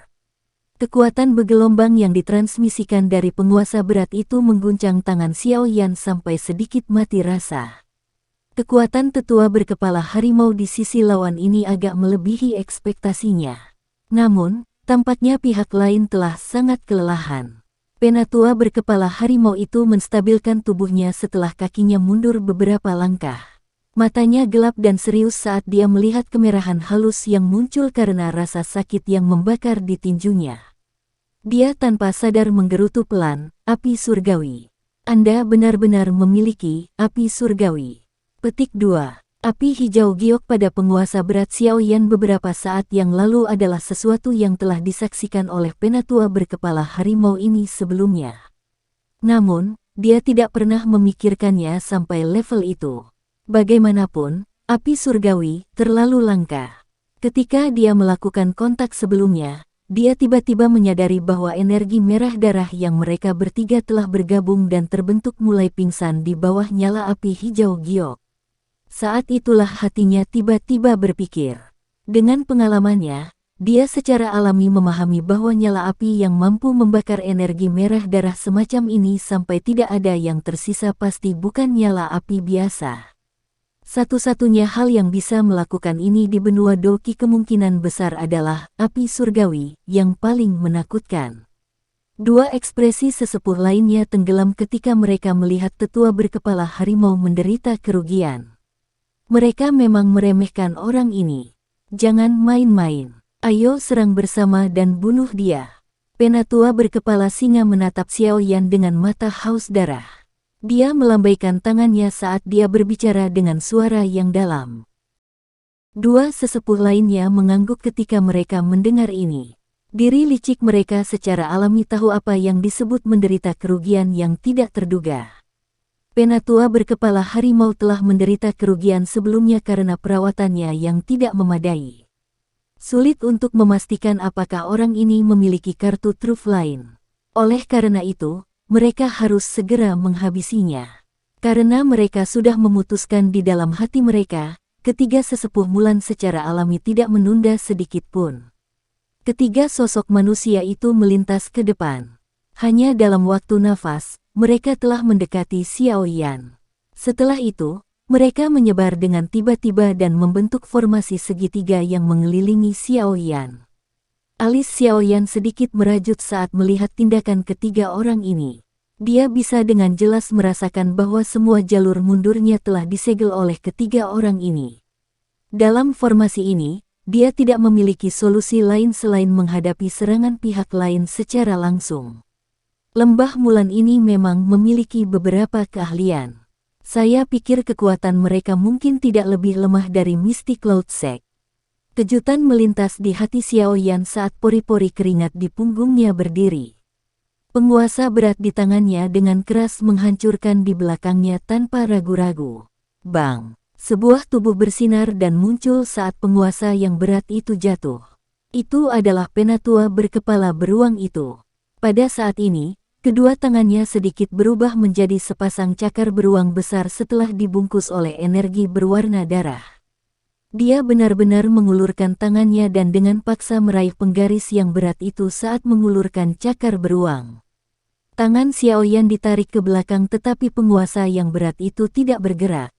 Kekuatan bergelombang yang ditransmisikan dari penguasa berat itu mengguncang tangan Xiaoyan sampai sedikit mati rasa. Kekuatan tetua berkepala harimau di sisi lawan ini agak melebihi ekspektasinya. Namun, tampaknya pihak lain telah sangat kelelahan. Penatua berkepala harimau itu menstabilkan tubuhnya setelah kakinya mundur beberapa langkah. Matanya gelap dan serius saat dia melihat kemerahan halus yang muncul karena rasa sakit yang membakar di tinjunya. Dia tanpa sadar menggerutu pelan, api surgawi. Anda benar-benar memiliki api surgawi. Petik 2. Api hijau giok pada penguasa berat Xiaoyan beberapa saat yang lalu adalah sesuatu yang telah disaksikan oleh penatua berkepala harimau ini sebelumnya. Namun, dia tidak pernah memikirkannya sampai level itu. Bagaimanapun, api surgawi terlalu langka. Ketika dia melakukan kontak sebelumnya, dia tiba-tiba menyadari bahwa energi merah darah yang mereka bertiga telah bergabung dan terbentuk mulai pingsan di bawah nyala api hijau giok. Saat itulah hatinya tiba-tiba berpikir. Dengan pengalamannya, dia secara alami memahami bahwa nyala api yang mampu membakar energi merah darah semacam ini sampai tidak ada yang tersisa pasti bukan nyala api biasa. Satu-satunya hal yang bisa melakukan ini di benua Doki kemungkinan besar adalah api surgawi yang paling menakutkan. Dua ekspresi sesepuh lainnya tenggelam ketika mereka melihat tetua berkepala harimau menderita kerugian. Mereka memang meremehkan orang ini. Jangan main-main. Ayo serang bersama dan bunuh dia. Penatua berkepala singa menatap Xiao Yan dengan mata haus darah. Dia melambaikan tangannya saat dia berbicara dengan suara yang dalam. Dua sesepuh lainnya mengangguk ketika mereka mendengar ini. Diri licik mereka secara alami tahu apa yang disebut menderita kerugian yang tidak terduga. Penatua berkepala harimau telah menderita kerugian sebelumnya karena perawatannya yang tidak memadai. Sulit untuk memastikan apakah orang ini memiliki kartu truf lain. Oleh karena itu, mereka harus segera menghabisinya. Karena mereka sudah memutuskan di dalam hati mereka, ketiga sesepuh Mulan secara alami tidak menunda sedikit pun. Ketiga sosok manusia itu melintas ke depan. Hanya dalam waktu nafas, mereka telah mendekati Xiao Yan. Setelah itu, mereka menyebar dengan tiba-tiba dan membentuk formasi segitiga yang mengelilingi Xiao Yan. Alis Xiao Yan sedikit merajut saat melihat tindakan ketiga orang ini. Dia bisa dengan jelas merasakan bahwa semua jalur mundurnya telah disegel oleh ketiga orang ini. Dalam formasi ini, dia tidak memiliki solusi lain selain menghadapi serangan pihak lain secara langsung. Lembah Mulan ini memang memiliki beberapa keahlian. Saya pikir kekuatan mereka mungkin tidak lebih lemah dari Mystic Cloud Sect. Kejutan melintas di hati Xiao Yan saat pori-pori keringat di punggungnya berdiri. Penguasa berat di tangannya dengan keras menghancurkan di belakangnya tanpa ragu-ragu. Bang! Sebuah tubuh bersinar dan muncul saat penguasa yang berat itu jatuh. Itu adalah penatua berkepala beruang itu. Pada saat ini, kedua tangannya sedikit berubah menjadi sepasang cakar beruang besar setelah dibungkus oleh energi berwarna darah. Dia benar-benar mengulurkan tangannya dan dengan paksa meraih penggaris yang berat itu saat mengulurkan cakar beruang. Tangan Xiao Yan ditarik ke belakang tetapi penguasa yang berat itu tidak bergerak.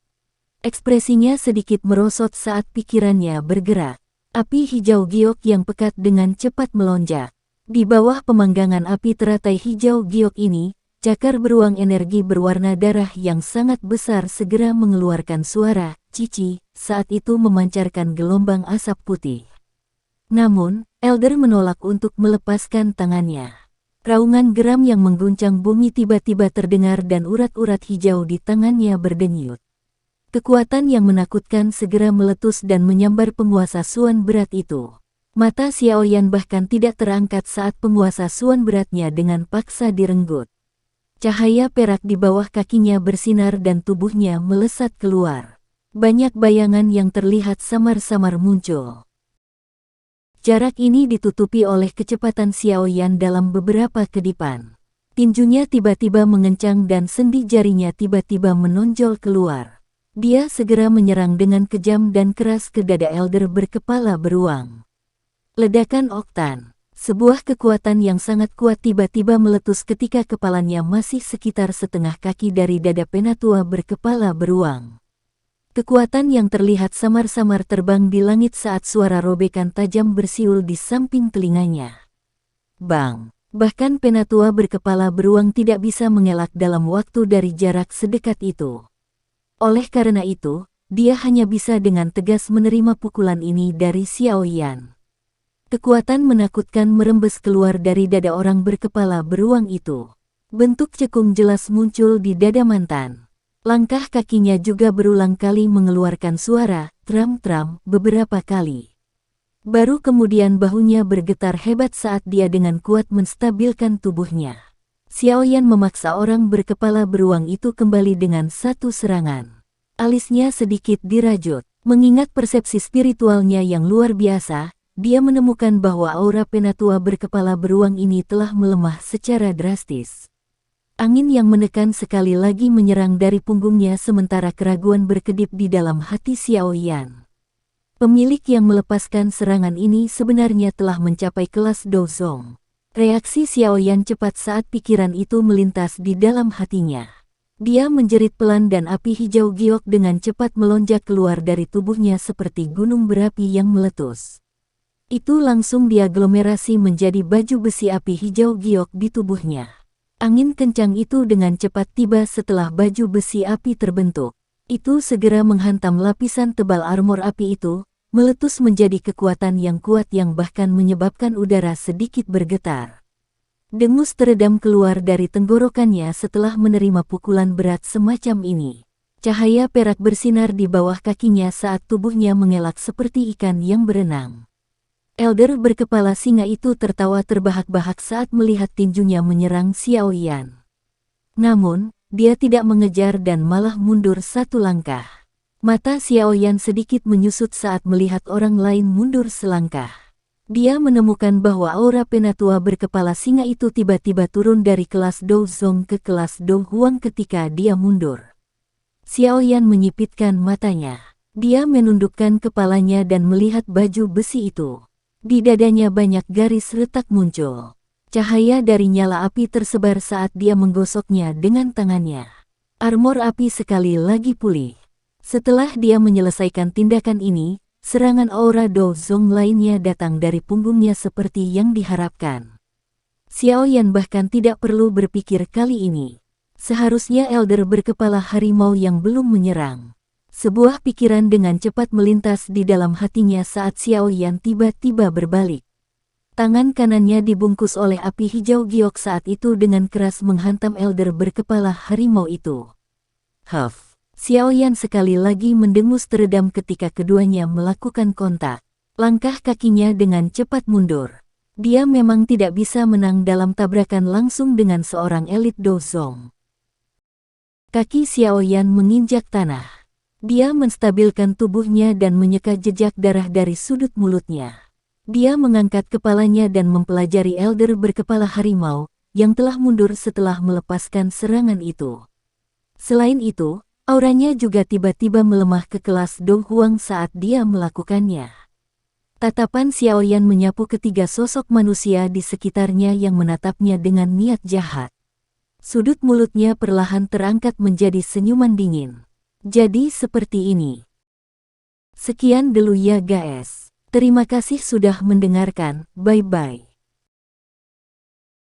Ekspresinya sedikit merosot saat pikirannya bergerak. Api hijau giok yang pekat dengan cepat melonjak. Di bawah pemanggangan api teratai hijau giok ini, cakar beruang energi berwarna darah yang sangat besar segera mengeluarkan suara cici saat itu memancarkan gelombang asap putih. Namun, Elder menolak untuk melepaskan tangannya. Raungan geram yang mengguncang bumi tiba-tiba terdengar dan urat-urat hijau di tangannya berdenyut. Kekuatan yang menakutkan segera meletus dan menyambar penguasa Suan berat itu. Mata Xiao Yan bahkan tidak terangkat saat penguasa Suan beratnya dengan paksa direnggut. Cahaya perak di bawah kakinya bersinar dan tubuhnya melesat keluar. Banyak bayangan yang terlihat samar-samar muncul. Jarak ini ditutupi oleh kecepatan Xiao Yan dalam beberapa kedipan. Tinjunya tiba-tiba mengencang dan sendi jarinya tiba-tiba menonjol keluar. Dia segera menyerang dengan kejam dan keras ke dada Elder berkepala beruang. Ledakan oktan. Sebuah kekuatan yang sangat kuat tiba-tiba meletus ketika kepalanya masih sekitar setengah kaki dari dada penatua berkepala beruang. Kekuatan yang terlihat samar-samar terbang di langit saat suara robekan tajam bersiul di samping telinganya. Bang! Bahkan penatua berkepala beruang tidak bisa mengelak dalam waktu dari jarak sedekat itu. Oleh karena itu, dia hanya bisa dengan tegas menerima pukulan ini dari Xiao Yan. Kekuatan menakutkan merembes keluar dari dada orang berkepala beruang itu. Bentuk cekung jelas muncul di dada mantan. Langkah kakinya juga berulang kali mengeluarkan suara tram-tram beberapa kali. Baru kemudian bahunya bergetar hebat saat dia dengan kuat menstabilkan tubuhnya. Xiao Yan memaksa orang berkepala beruang itu kembali dengan satu serangan. Alisnya sedikit dirajut. Mengingat persepsi spiritualnya yang luar biasa, dia menemukan bahwa aura penatua berkepala beruang ini telah melemah secara drastis. Angin yang menekan sekali lagi menyerang dari punggungnya sementara keraguan berkedip di dalam hati Xiao Yan. Pemilik yang melepaskan serangan ini sebenarnya telah mencapai kelas Dozong. Reaksi Xiao Yan cepat saat pikiran itu melintas di dalam hatinya. Dia menjerit pelan dan api hijau giok dengan cepat melonjak keluar dari tubuhnya seperti gunung berapi yang meletus. Itu langsung diaglomerasi menjadi baju besi api hijau giok di tubuhnya. Angin kencang itu dengan cepat tiba setelah baju besi api terbentuk. Itu segera menghantam lapisan tebal armor api itu, meletus menjadi kekuatan yang kuat yang bahkan menyebabkan udara sedikit bergetar. Dengus teredam keluar dari tenggorokannya setelah menerima pukulan berat semacam ini. Cahaya perak bersinar di bawah kakinya saat tubuhnya mengelak seperti ikan yang berenang. Elder berkepala singa itu tertawa terbahak-bahak saat melihat tinjunya menyerang Xiao Yan. Namun, dia tidak mengejar dan malah mundur satu langkah. Mata Xiao Yan sedikit menyusut saat melihat orang lain mundur selangkah. Dia menemukan bahwa aura penatua berkepala singa itu tiba-tiba turun dari kelas Dou Zong ke kelas Dou Huang ketika dia mundur. Xiao Yan menyipitkan matanya. Dia menundukkan kepalanya dan melihat baju besi itu. Di dadanya banyak garis retak muncul. Cahaya dari nyala api tersebar saat dia menggosoknya dengan tangannya. Armor api sekali lagi pulih. Setelah dia menyelesaikan tindakan ini, serangan aura Dou Zong lainnya datang dari punggungnya seperti yang diharapkan. Xiao Yan bahkan tidak perlu berpikir kali ini. Seharusnya Elder berkepala harimau yang belum menyerang. Sebuah pikiran dengan cepat melintas di dalam hatinya saat Xiao Yan tiba-tiba berbalik. Tangan kanannya dibungkus oleh api hijau giok saat itu dengan keras menghantam Elder berkepala harimau itu. Huff! Xiao Yan sekali lagi mendengus teredam ketika keduanya melakukan kontak. Langkah kakinya dengan cepat mundur. Dia memang tidak bisa menang dalam tabrakan langsung dengan seorang elit Dou Zong. Kaki Xiao Yan menginjak tanah. Dia menstabilkan tubuhnya dan menyeka jejak darah dari sudut mulutnya. Dia mengangkat kepalanya dan mempelajari Elder berkepala harimau, yang telah mundur setelah melepaskan serangan itu. Selain itu, auranya juga tiba-tiba melemah ke kelas Dou Huang saat dia melakukannya. Tatapan Xiao Yan menyapu ketiga sosok manusia di sekitarnya yang menatapnya dengan niat jahat. Sudut mulutnya perlahan terangkat menjadi senyuman dingin. Jadi seperti ini. Sekian dulu ya guys. Terima kasih sudah mendengarkan. Bye-bye.